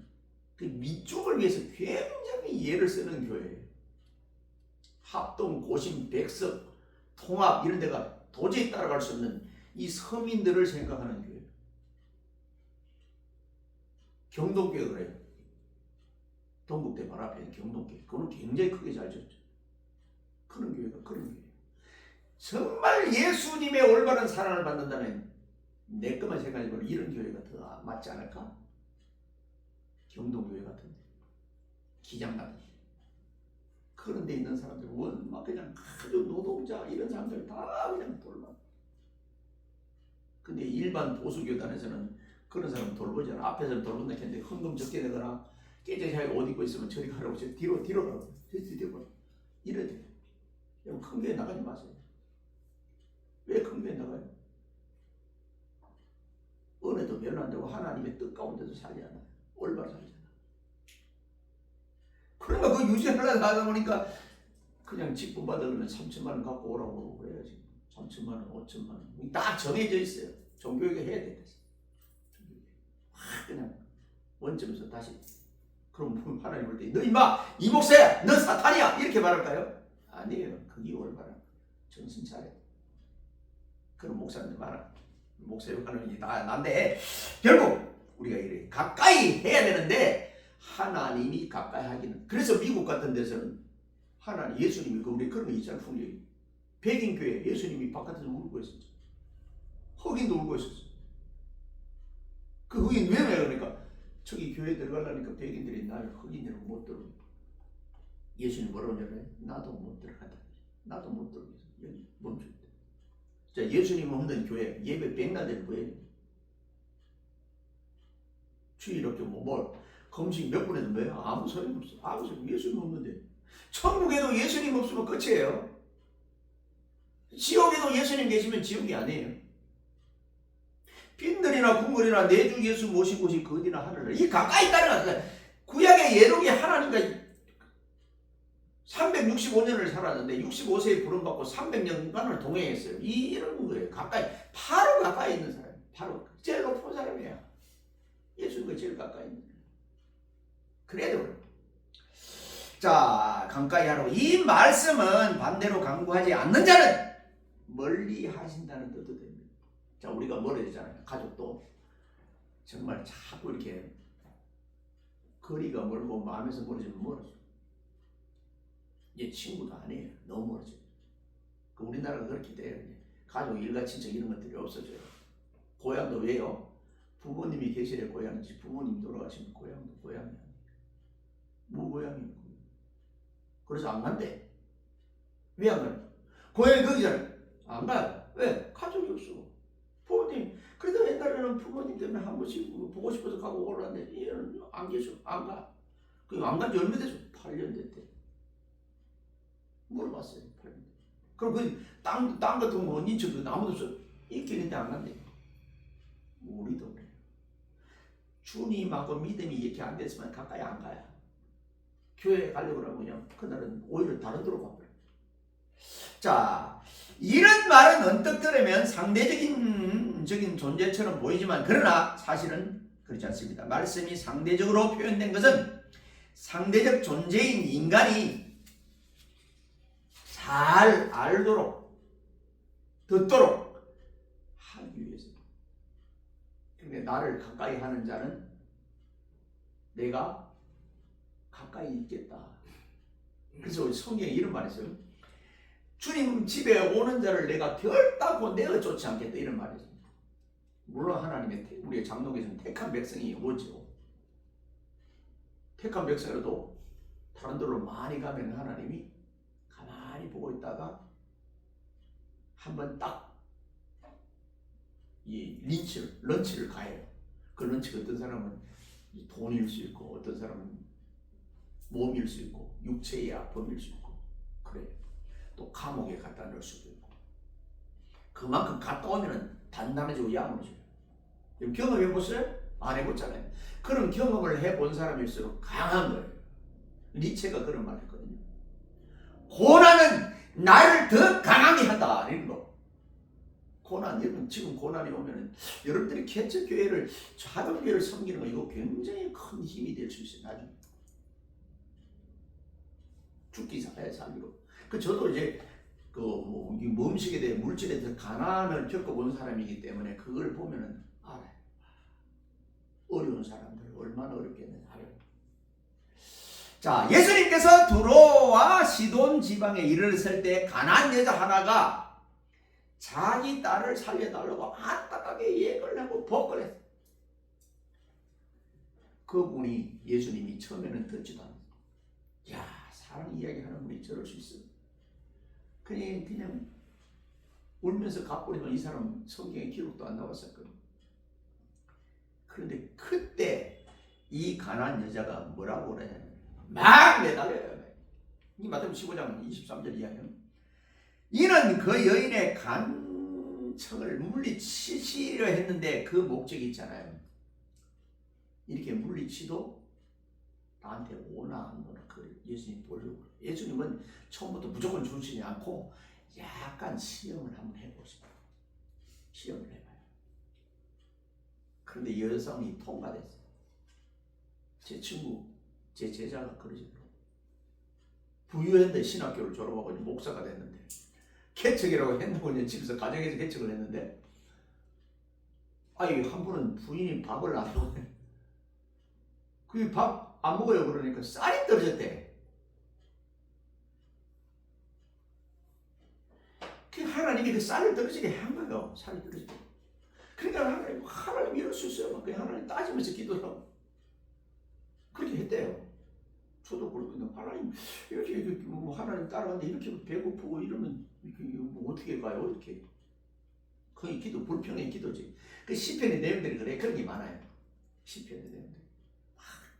그 민족을 위해서 굉장히 예를 쓰는 교회예요. 합동, 고심, 백석, 통합 이런 데가 도저히 따라갈 수 없는 이 서민들을 생각하는 교회. 경동교회가 그래요. 동국대 바로 앞에 경동교회. 그거는 굉장히 크게 잘 졌죠. 그런 교회가 그런 교회예요. 정말 예수님의 올바른 사랑을 받는다면 내 것만 생각해보면 이런 교회가 더 맞지 않을까? 경동교회 같은데, 기장 같은데, 그런 데 있는 사람들 막 그냥 아주 노동자 이런 사람들 다 그냥 돌봐. 근데 일반 보수교단에서는 그런 사람 돌보잖아. 앞에서는 돌본다 했는데 헌금 적게 내거나 깨끗하게 옷 입고 있으면 저리 가라고 뒤로 가라고 뒤로 이래 돼. 여러분 큰 교회 나가지 마세요. 왜 큰 교회 나가요? 은혜도 별로 안 되고 하나님의 뜻 가운데서 살지 않아. 올바로 살잖아. 그러니까 그 유지하려고 하다 보니까 그냥 직분 받으려면 3천만 원 갖고 오라고 그래야지. 3천만 원, 5천만 원 딱 정해져 있어요. 종교회가 해야 돼. 그냥 원점에서 다시. 그럼 하나님 볼 때 너 임마 이 목사야 너 사탄이야 이렇게 말할까요? 아니에요. 그게 올바른 정신 차려. 그런 목사님들 말아. 목사 욕하는 게 다 난데 결국 우리가 이래 가까이 해야 되는데 하나님이 가까이 하기는. 그래서 미국 같은 데서는 하나님 예수님이 우리 그런 거 있잖아요. 풍경이 백인 교회 예수님이 바깥에서 울고 있었죠. 흑인도 울고 있었어. 그 흑인 왜 그러니까 저기 교회 들어가려니까 백인들이 나를 흑인이라고 못 들어오고 예수님 뭐라고 하냐면 나도 못 들어가다. 나도 못 들어오고 여기 멈췄대. 자, 예수님 없는 교회 예배 백날될 거예요. 주일학교 뭘 검식 몇 분 해도 뭐예요? 아무 소용 없어. 아무 소용. 예수님 없는데 천국에도 예수님 없으면 끝이에요. 지옥에도 예수님 계시면 지옥이 아니에요. 빈들이나 궁궐이나 내 주 예수 모신 곳이 어디나 하늘을 이 가까이 따라갔어요. 구약의 예록이 하나님과 365년을 살았는데 65세에 부름받고 300년간을 동행했어요. 이런 거예요. 가까이 바로 가까이 있는 사람. 바로 제일 높은 사람이야. 예수님과 제일 가까이 있는 사람. 그래도 자 가까이 하라고. 이 말씀은 반대로 강구하지 않는 자는 멀리 하신다는 뜻도 됩니다. 자 우리가 멀어지잖아요. 가족도 정말 자꾸 이렇게 거리가 멀고 마음에서 멀어지면 멀어져. 이제 친구도 아니에요. 너무 멀어져. 그 우리나라가 그렇게 돼요. 가족, 일가, 친척 이런 것들이 없어져요. 고향도 왜요? 부모님이 계시래 고향이지. 부모님 돌아가시면 고향도 고향이 아니에요. 무고향이에요. 그래서 안 간대. 왜 안 가요? 고향이 거기잖아요. 안 가요. 왜? 가족이 없어. 부모님. 그래도 옛날에는 부모님 때문에 한 번씩 보고 싶어서 가고 오라는데 얘는 안 계셔. 안 가. 안 간 지 얼마 됐어? 8년 됐대. 물어봤어요. 8년. 그럼 그 땅 같은 거 인척도 아무도 없어. 있겠는데 안 간대. 우리도 그래요. 주님하고 믿음이 이렇게 안 됐으면 가까이 안 가요. 교회에 가려고 하면 그냥 그날은 오히려 다른 데로 가버려요. 자, 이런 말은 언뜻 들으면 상대적인 존재처럼 보이지만 그러나 사실은 그렇지 않습니다. 말씀이 상대적으로 표현된 것은 상대적 존재인 인간이 잘 알도록 듣도록 하기 위해서. 근데 나를 가까이 하는 자는 내가 가까이 있겠다. 그래서 성경에 이런 말이 있어요. 주님 집에 오는 자를 내가 결단코 내어 쫓지 않겠다. 이런 말이 있어요. 물론 하나님의 우리의 장로교에서는 택한 백성이 오죠. 택한 백성이라도 다른 데로 많이 가면 하나님이 가만히 보고 있다가 한번 딱 이 런치를 가해요. 그 런치가 어떤 사람은 돈일 수 있고 어떤 사람은 몸일 수 있고 육체의 아픔일 수 있고 그래요. 또 감옥에 갖다 넣을 수도 있고 그만큼 갔다 오면 단단해지고 야무져요. 경험해보세요? 안 해봤잖아요. 그런 경험을 해본 사람일수록 강한 거예요. 니체가 그런 말을 했거든요. 고난은 나를 더 강하게 한다. 이런 거. 고난, 여러분 지금 고난이 오면은 여러분들이 개척교회를 자동교회를 섬기는 거 이거 굉장히 큰 힘이 될 수 있어요. 나중에 죽기 살기로. 저도 이제 음식에 대해 물질에 대해 가난을 겪어본 사람이기 때문에 그걸 보면은 알아요. 어려운 사람들 얼마나 어렵겠는지 알아요. 자, 예수님께서 두로와 시돈 지방에 이르렀을 때 가나안 여자 하나가 자기 딸을 살려달라고 안타깝게 예를 하고 복을 했어요. 그분이 예수님이 처음에는 듣지도 않았어요. 야, 사랑 이야기하는 분이 저럴 수 있어. 그냥 울면서 갚으려면 이 사람 성경에 기록도 안 나왔었거든. 그런데 그때 이 가난한 여자가 뭐라고 그러냐면 막 매달려요. 이 마태복음 15장 23절 이하면 이는 그 여인의 간청을 물리치시려 했는데 그 목적이 있잖아요. 이렇게 물리치도 나한테 오나 안 오나 그 예수님 보려고. 예수님은 처음부터 무조건 주시지 않고 약간 시험을 한번 해보시고 시험을 해봐요. 그런데 여성이 통과됐어요. 제 친구, 제 제자가 그러시더라고요. 부유했는데 신학교를 졸업하고 목사가 됐는데 개척이라고 핸드폰에 집에서 가정에서 개척을 했는데 아이 한 분은 부인이 밥을 안 먹어요. 그 밥 안 먹어요. 그러니까 쌀이 떨어졌대. 그 하나님이 그 쌀을 떨어지게 한 거예요. 쌀이 떨어지게. 그러니까 하나님 이럴 수 있어요. 그냥 하나님 따지면서 기도하고 그렇게 했대요. 저도 그렇거든요. 하나님 이렇게 뭐 하나님 따라가는데 이렇게 배고프고 이러면 뭐 어떻게 가요? 이렇게. 거의 기도 불평의 기도지. 그 시편의 내용들이 그래. 그런 게 많아요. 시편의 내용들.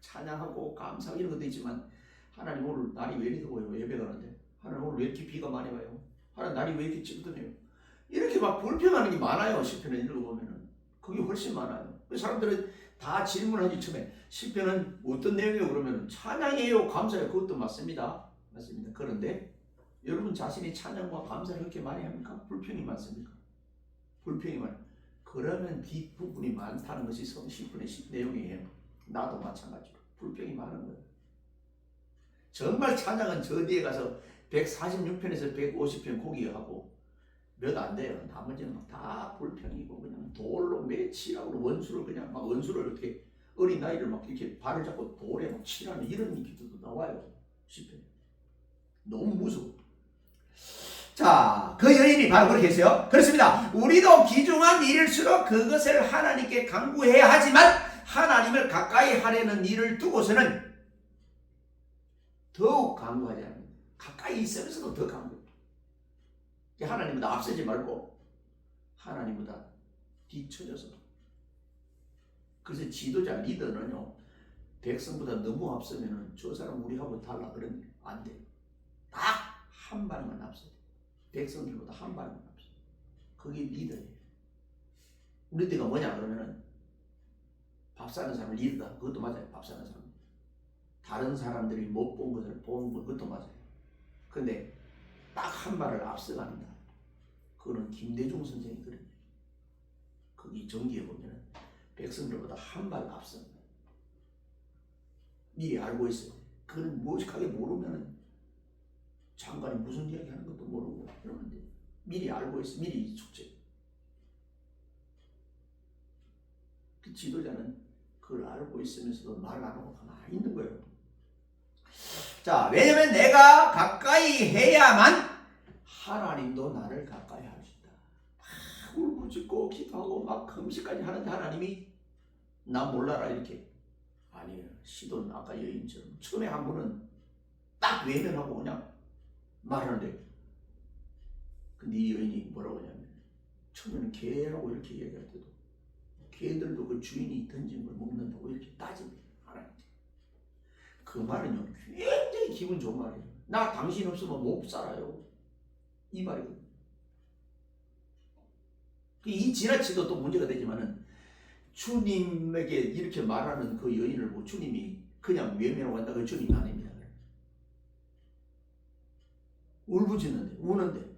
찬양하고 감사하고 이런 것도 있지만 하나님 오늘 날이 왜 이렇게 더워요? 예배 가는데 하나님 오늘 왜 이렇게 비가 많이 와요? 하나님 날이 왜 이렇게 찌뿌드네요? 이렇게 막 불평하는 게 많아요. 시편을 읽어보면은 그게 훨씬 많아요. 사람들은 다 질문하기 처음에 시편은 어떤 내용이에요? 그러면 찬양이에요, 감사해요. 그것도 맞습니다. 맞습니다. 그런데 여러분 자신이 찬양과 감사를 그렇게 많이 합니까? 불평이 많습니까? 불평이 많아요. 그러면 뒷부분이 많다는 것이 시편의 내용이에요. 나도 마찬가지로 불평이 많은 거예요. 정말 찬양은 저 뒤에 가서 146편에서 150편 고기하고 몇 안 돼요. 나머지는 막 다 불평이고 그냥 돌로 매치라고 원수를 그냥 막 원수를 이렇게 어린 나이를 막 이렇게 발을 잡고 돌에 막 치라는 이런 기도도 나와요. 시편. 너무 무서워. 자, 그 여인이 바로 그렇게 했어요. 그렇습니다. 우리도 귀중한 일일수록 그것을 하나님께 간구해야 하지만 하나님을 가까이 하려는 일을 두고서는 더욱 간구하지 않습니다. 가까이 있으면서도 더 간구해요. 하나님보다 앞서지 말고 하나님보다 뒤처져서. 그래서 지도자 리더는요, 백성보다 너무 앞서면은 저 사람 우리하고 달라 그러면 안 돼요. 딱 한 발만 앞서요. 백성들보다 한 발만 앞서요. 그게 리더예요. 리더가 뭐냐 그러면은 밥 사는 사람 리더다. 그것도 맞아요. 밥 사는 사람. 다른 사람들이 못 본 것을 본 것, 그것도 맞아요. 근데 딱 한 발을 앞서간다. 그거는 김대중 선생이 그래요. 거기 정기에 보면은 백성들보다 한 발 앞서. 미리 알고 있어요. 그건 무식하게 모르면은 장관이 무슨 이야기 하는 것도 모르고 그러는데 미리 알고 있어. 미리 숙제. 그 지도자는 그걸 알고 있으면서도 말 안 하고 가만히 있는 거예요. 자, 왜냐면 내가 가까이 해야만 하나님도 나를 가까이 할 수 있다. 막 울부짖고 기도하고 막 금식까지 하는데 하나님이 나 몰라라 이렇게. 아니에요. 시돈 아까 여인처럼 처음에 한 번은 딱 외면하고 그냥 말하는데, 근데 이 여인이 뭐라고 하냐면 처음에는 개라고 이렇게 얘기할 때도 개들도 그 주인이 던진 걸 먹는다고 이렇게 따집니다. 하나님께. 그 말은요 굉장히 기분 좋은 말이에요. 나 당신 없으면 못 살아요. 이 말이거든요. 이 지나치도 또 문제가 되지만은 주님에게 이렇게 말하는 그 여인을 뭐 주님이 그냥 외면하고 간다. 그 주님이 아닙니다. 울부짖는데 우는데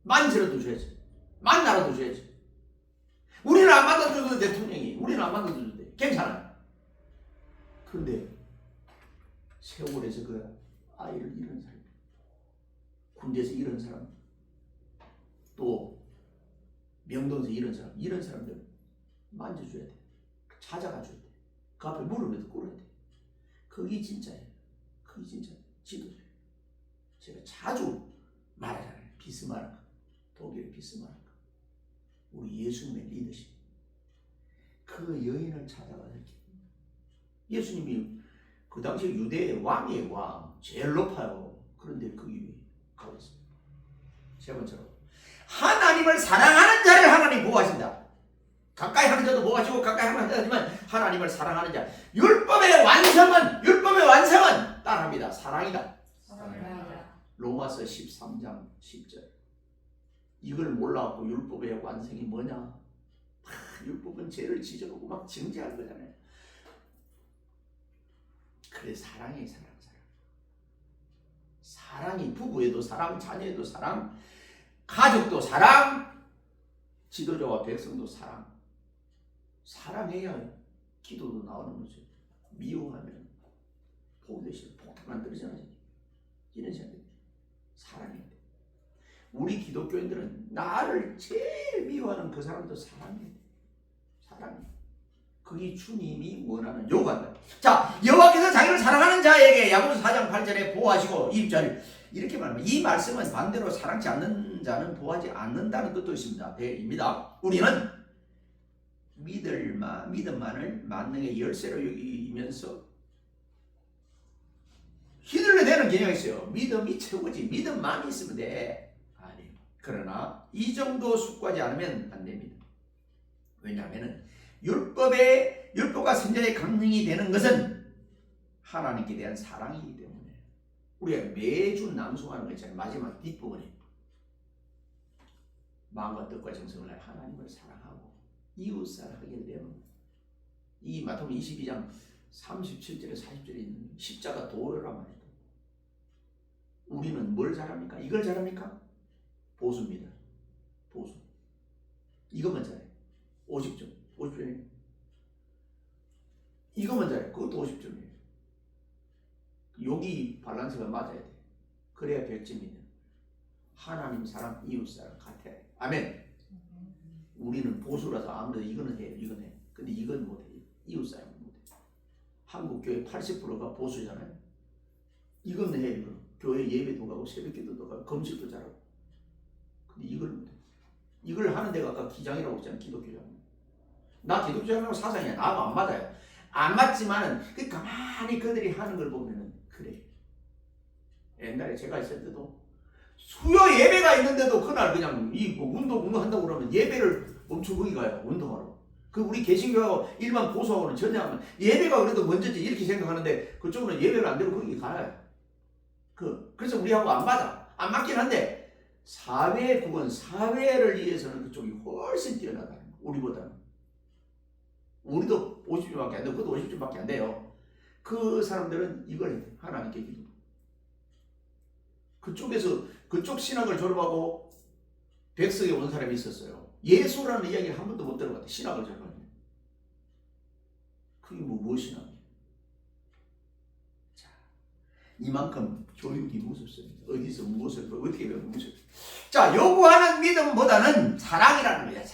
만지라도 줘야지. 만나라도 줘야지. 우리는 안 만나줘도 대통령이. 우리는 안 만나줘도 돼. 괜찮아요. 그런데 세월에서 그 아이를 잃은 사람, 군대에서 잃은 사람, 또 명동에서 잃은 사람, 이런 사람들 만져줘야 돼. 찾아가 줘야 돼. 그 앞에 무릎에도 꿇어야 돼. 그게 진짜예요. 그게 진짜 지도자예요. 제가 자주 말하잖아요. 비스마르크, 독일의 비스마르크, 우리 예수님의 리더십. 그 여인을 찾아가서 예수님이 그 당시 유대의 왕이에요. 왕 제일 높아요. 그런데 거기 가고 있어요. 세 번째로 하나님을 사랑하는 자를 하나님 보호하신다. 가까이 하는 자도 보호하시고 가까이 하는 자지만 하나님을 사랑하는 자. 율법의 완성은 따라합니다. 사랑이다. 로마서 13장 10절. 이걸 몰라갖고 율법의 완성이 뭐냐? 율법은 죄를 지적하고 막 정죄할 거잖아요. 그래 사랑이 사랑이 부부에도 사랑, 자녀에도 사랑, 가족도 사랑, 지도자와 백성도 사랑. 사랑해야 기도도 나오는 거죠. 미워하면 포기되시고 폭탄만 떨어지잖아요. 이런 생각이 사랑해야 돼. 우리 기독교인들은 나를 제일 미워하는 그 사람도 사랑해야 돼. 사랑해. 그게 주님이 원하는 요구한다. 자, 여호와께서 자기를 사랑하는 자에게 야고보서 4장 8절에 보호하시고 20절 이렇게 말합니다. 이 말씀은 반대로 사랑치 않는 자는 보호하지 않는다는 뜻도 있습니다. 대입니다. 우리는 믿음만을 만능의 열쇠로 여기면서 휘둘러 대는 경향이 있어요. 믿음이 최고지. 믿음만 있으면 돼. 아니에요. 그러나 이 정도 숙고하지 않으면 안 됩니다. 왜냐하면 율법과 선지자의 강령이 되는 것은 하나님께 대한 사랑이기 때문에 우리가 매주 낭송하는 거 있잖아요. 마지막 뒷부분에 마음과 뜻과 정성을 다해 하나님을 사랑하고 이웃을 하게 되면 이 마태복음 22장 37절에 40절에 있는 십자가 도요란 말이에요. 우리는 뭘 잘합니까? 이걸 잘합니까? 보수입니다. 보수. 이것만 잘해. 50점. 50점이에요. 이것만 잘해. 그것도 50점이에요. 여기 밸런스가 맞아야 돼. 그래야 100점이냐. 하나님 사랑, 이웃 사랑 같아야 돼. 아멘. 우리는 보수라서 아무래도 이거는 해요. 이건 해. 근데 이건 못해요. 이웃 사랑은 못해. 한국 교회 80%가 보수잖아요. 이건 해요. 이건. 교회 예배도 가고 새벽기도도 가고 금식도 잘하고. 근데 이걸 못해. 이걸 하는 데가 아까 기장이라고 했잖아요. 기독교장. 나 기독교장하고 사상이 나하고 안 맞아요. 안 맞지만은 가만히 그들이 하는 걸 보면은 그래. 옛날에 제가 있을 때도 수요 예배가 있는데도 그날 그냥 뭐 운동한다고 그러면 예배를 멈추고 거기 가요. 운동하러. 그 우리 개신교하고 일반 보수하고는 전혀 안 예배가 그래도 먼저지 이렇게 생각하는데 그쪽은 예배를 안 되고 거기 가요. 그래서 우리하고 안 맞아. 안 맞긴 한데 사회 구건 사회를 위해서는 그쪽이 훨씬 뛰어나다는 거. 우리보다는. 우리도 50점밖에 안 되고 그것도 50점밖에 안 돼요. 그 사람들은 이걸 해요. 하나님께 기도. 그쪽 신학을 졸업하고 백석에 온 사람이 있었어요. 예수라는 이야기를 한 번도 못 들어봤대. 신학을 졸업하는데. 그게 뭐 신학이에요? 자, 이만큼 교육이 무섭습니다. 어디서 무엇을 어떻게 배우면 무섭습니다. 자, 요구하는 믿음보다는 사랑이라는 거예요.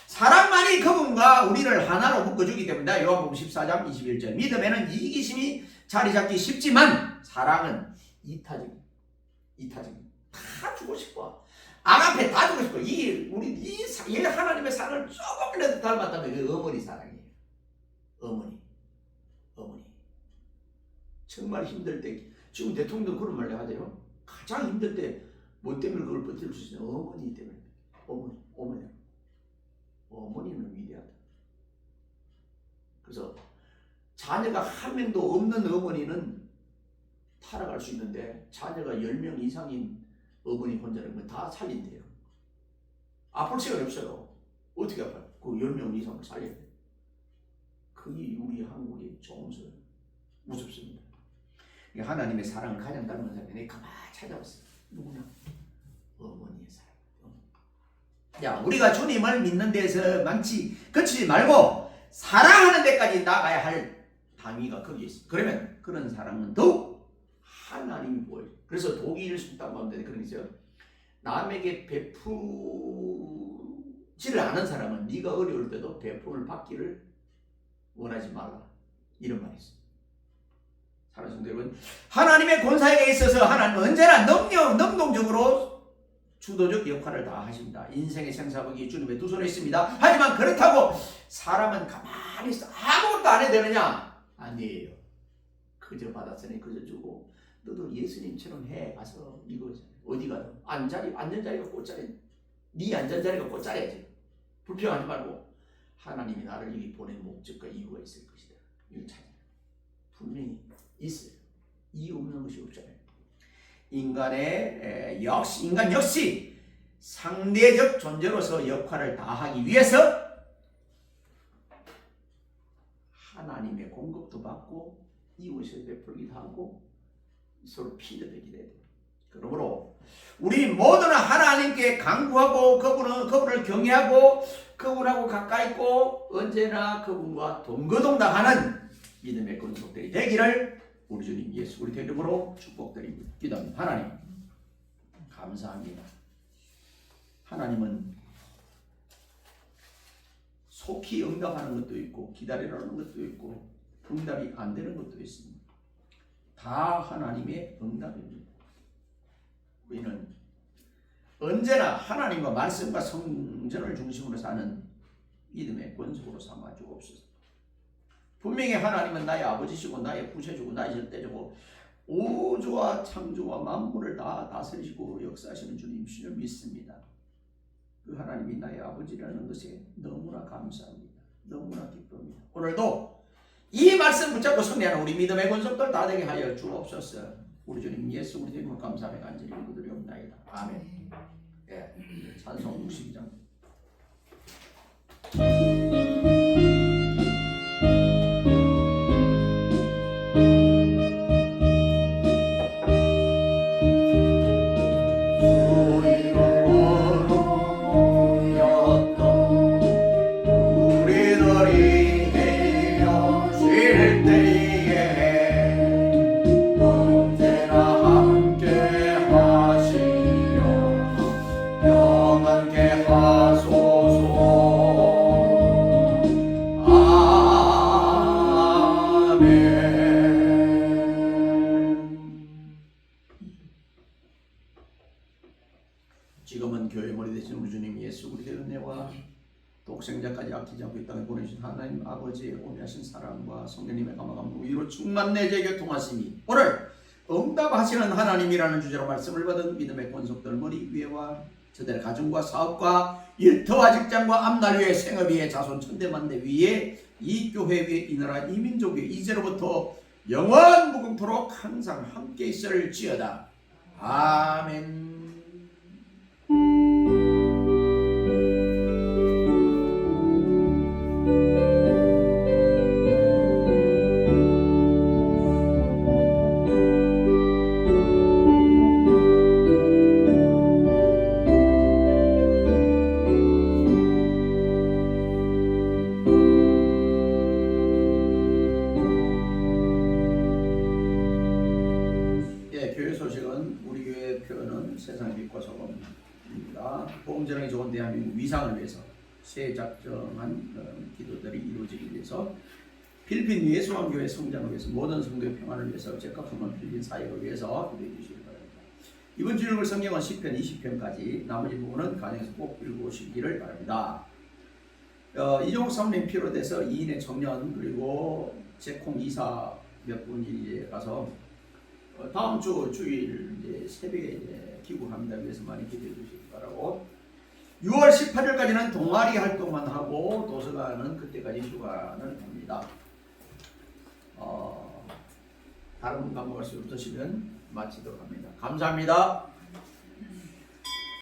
사랑만이 그분과 우리를 하나로 묶어주기 때문에 요한복음 14장 21절 믿음에는 이기심이 자리 잡기 쉽지만 사랑은 이타적이다. 다 주고 싶어. 아가페 다 주고 싶어. 이 하나님의 사랑을 조금이라도 닮았다면 그 어머니 사랑이에요. 어머니. 정말 힘들 때 지금 대통령도 그런 말을 하대요. 가장 힘들 때 뭐 때문에 그걸 버틸 수 있냐? 어머니 때문에. 어머니는 위대하다. 그래서 자녀가 한 명도 없는 어머니는 타락할 수 있는데 자녀가 10명 이상인 어머니 혼자라면 다 살린대요. 아플 시간이 없어요. 어떻게 아파요? 그 10명 이상을 살려야 돼요. 그게 우리 한국의 정서예요. 무섭습니다. 하나님의 사랑을 가장 닮은 사람이 내가 가만히 찾아봤어요. 누구냐? 어머니의 사랑. 야, 우리가 주님을 믿는 데서 그치지 말고 사랑하는 데까지 나가야 할 당위가 거기에 있어. 그러면 그런 사랑은 더욱 하나님이 보여요. 그래서 독일 숙당 가운데 그런 게 있어요. 남에게 베푸지를 않은 사람은 네가 어려울 때도 베품을 받기를 원하지 말라. 이런 말이 있어요. 사랑하는 성도 여러분, 하나님의 권사에게 있어서 하나님은 언제나 능동적으로 수도적 역할을 다 하십니다. 인생의 생사복이 주님의 두 손에 있습니다. 하지만 그렇다고 사람은 가만히 있어 아무것도 안 해도 되느냐? 아니에요. 그저 받았으니 그저 주고 너도 예수님처럼 해 가서 이거 어디 가든 앉는 자리가 꽃자리 네 앉은 자리가 꽃자리야지. 불평하지 말고 하나님이 나를 여기 보낸 목적과 이유가 있을 것이다. 이걸 찾아. 분명히 있어요. 이유 없는 것이 없잖아요. 인간 역시 상대적 존재로서 역할을 다하기 위해서 하나님의 공급도 받고 이웃에 베풀기도 하고 서로 피드백이 돼요. 그러므로 우리 모두는 하나님께 간구하고 그분을 경외하고 그분하고 가까이 있고 언제나 그분과 동거동락하는 믿음의 권속들이 되기를 우리 주님 예수 우리 이름으로 축복드립니다. 기도합니다. 하나님 감사합니다. 하나님은 속히 응답하는 것도 있고 기다리라는 것도 있고 응답이 안 되는 것도 있습니다. 다 하나님의 응답입니다. 우리는 언제나 하나님과 말씀과 성전을 중심으로 사는 믿음의 권속으로 삼아 주옵소서. 분명히 하나님은 나의 아버지시고 나의 구세주고 나의 절대주고 우주와 창조와 만물을 다 다스리시고 역사하시는 주님이시를 믿습니다. 그 하나님이 나의 아버지라는 것에 너무나 감사합니다. 너무나 기쁩니다. 오늘도 이 말씀 붙잡고 승리하는 우리 믿음의 권속들 다 되게 하여 주옵소서. 우리 주님 예수 우리 주님을 감사하며 간절히 기도드리옵나이다. 아멘. 예, 찬송 62장. 지금은 교회 머리 되신 우리 주님 예수 그리스도의 은혜와 독생자까지 아끼지 않고 이 땅에 보내주신 하나님 아버지의 오묘하신 사랑과 성령님의 감화감동 위로 충만 내재 교통하심이 오늘 응답하시는 하나님이라는 주제로 말씀을 받은 믿음의 권속들 머리 위에와 저들의 가정과 사업과 일터와 직장과 앞날 위에 생업 위에 자손 천대만대 위에 이 교회 위에 이 나라 이 민족 위에 이제로부터 영원 무궁토록 항상 함께 있을지어다. 아멘. 교회 소식은 우리 교회의 표현은 세상의 빛과 소금입니다. 보험전환이 좋은 대한민국 위상을 위해서 새 작정한 기도들이 이루어지기 위해서 필리핀 예수왕교회 성장을 위해서 모든 성도의 평안을 위해서 적합한 필리핀 사역을 위해서 기도해 주시기 바랍니다. 이번 주 읽을 성경은 10편 20편까지 나머지 부분은 가정에서 꼭 읽으시기를 바랍니다. 이종욱 사모님 피로돼서 2인의 청년 그리고 제콩 이사 몇 분이 이제 가서 다음 주 주일 이제 새벽에 이제 귀국합니다. 그래서 많이 기대해 주시기 바라고. 6월 18일까지는 동아리 활동만 하고 도서관은 그때까지 휴관을 합니다. 다른 분 감독할 수 없으시면 마치도록 합니다. 감사합니다.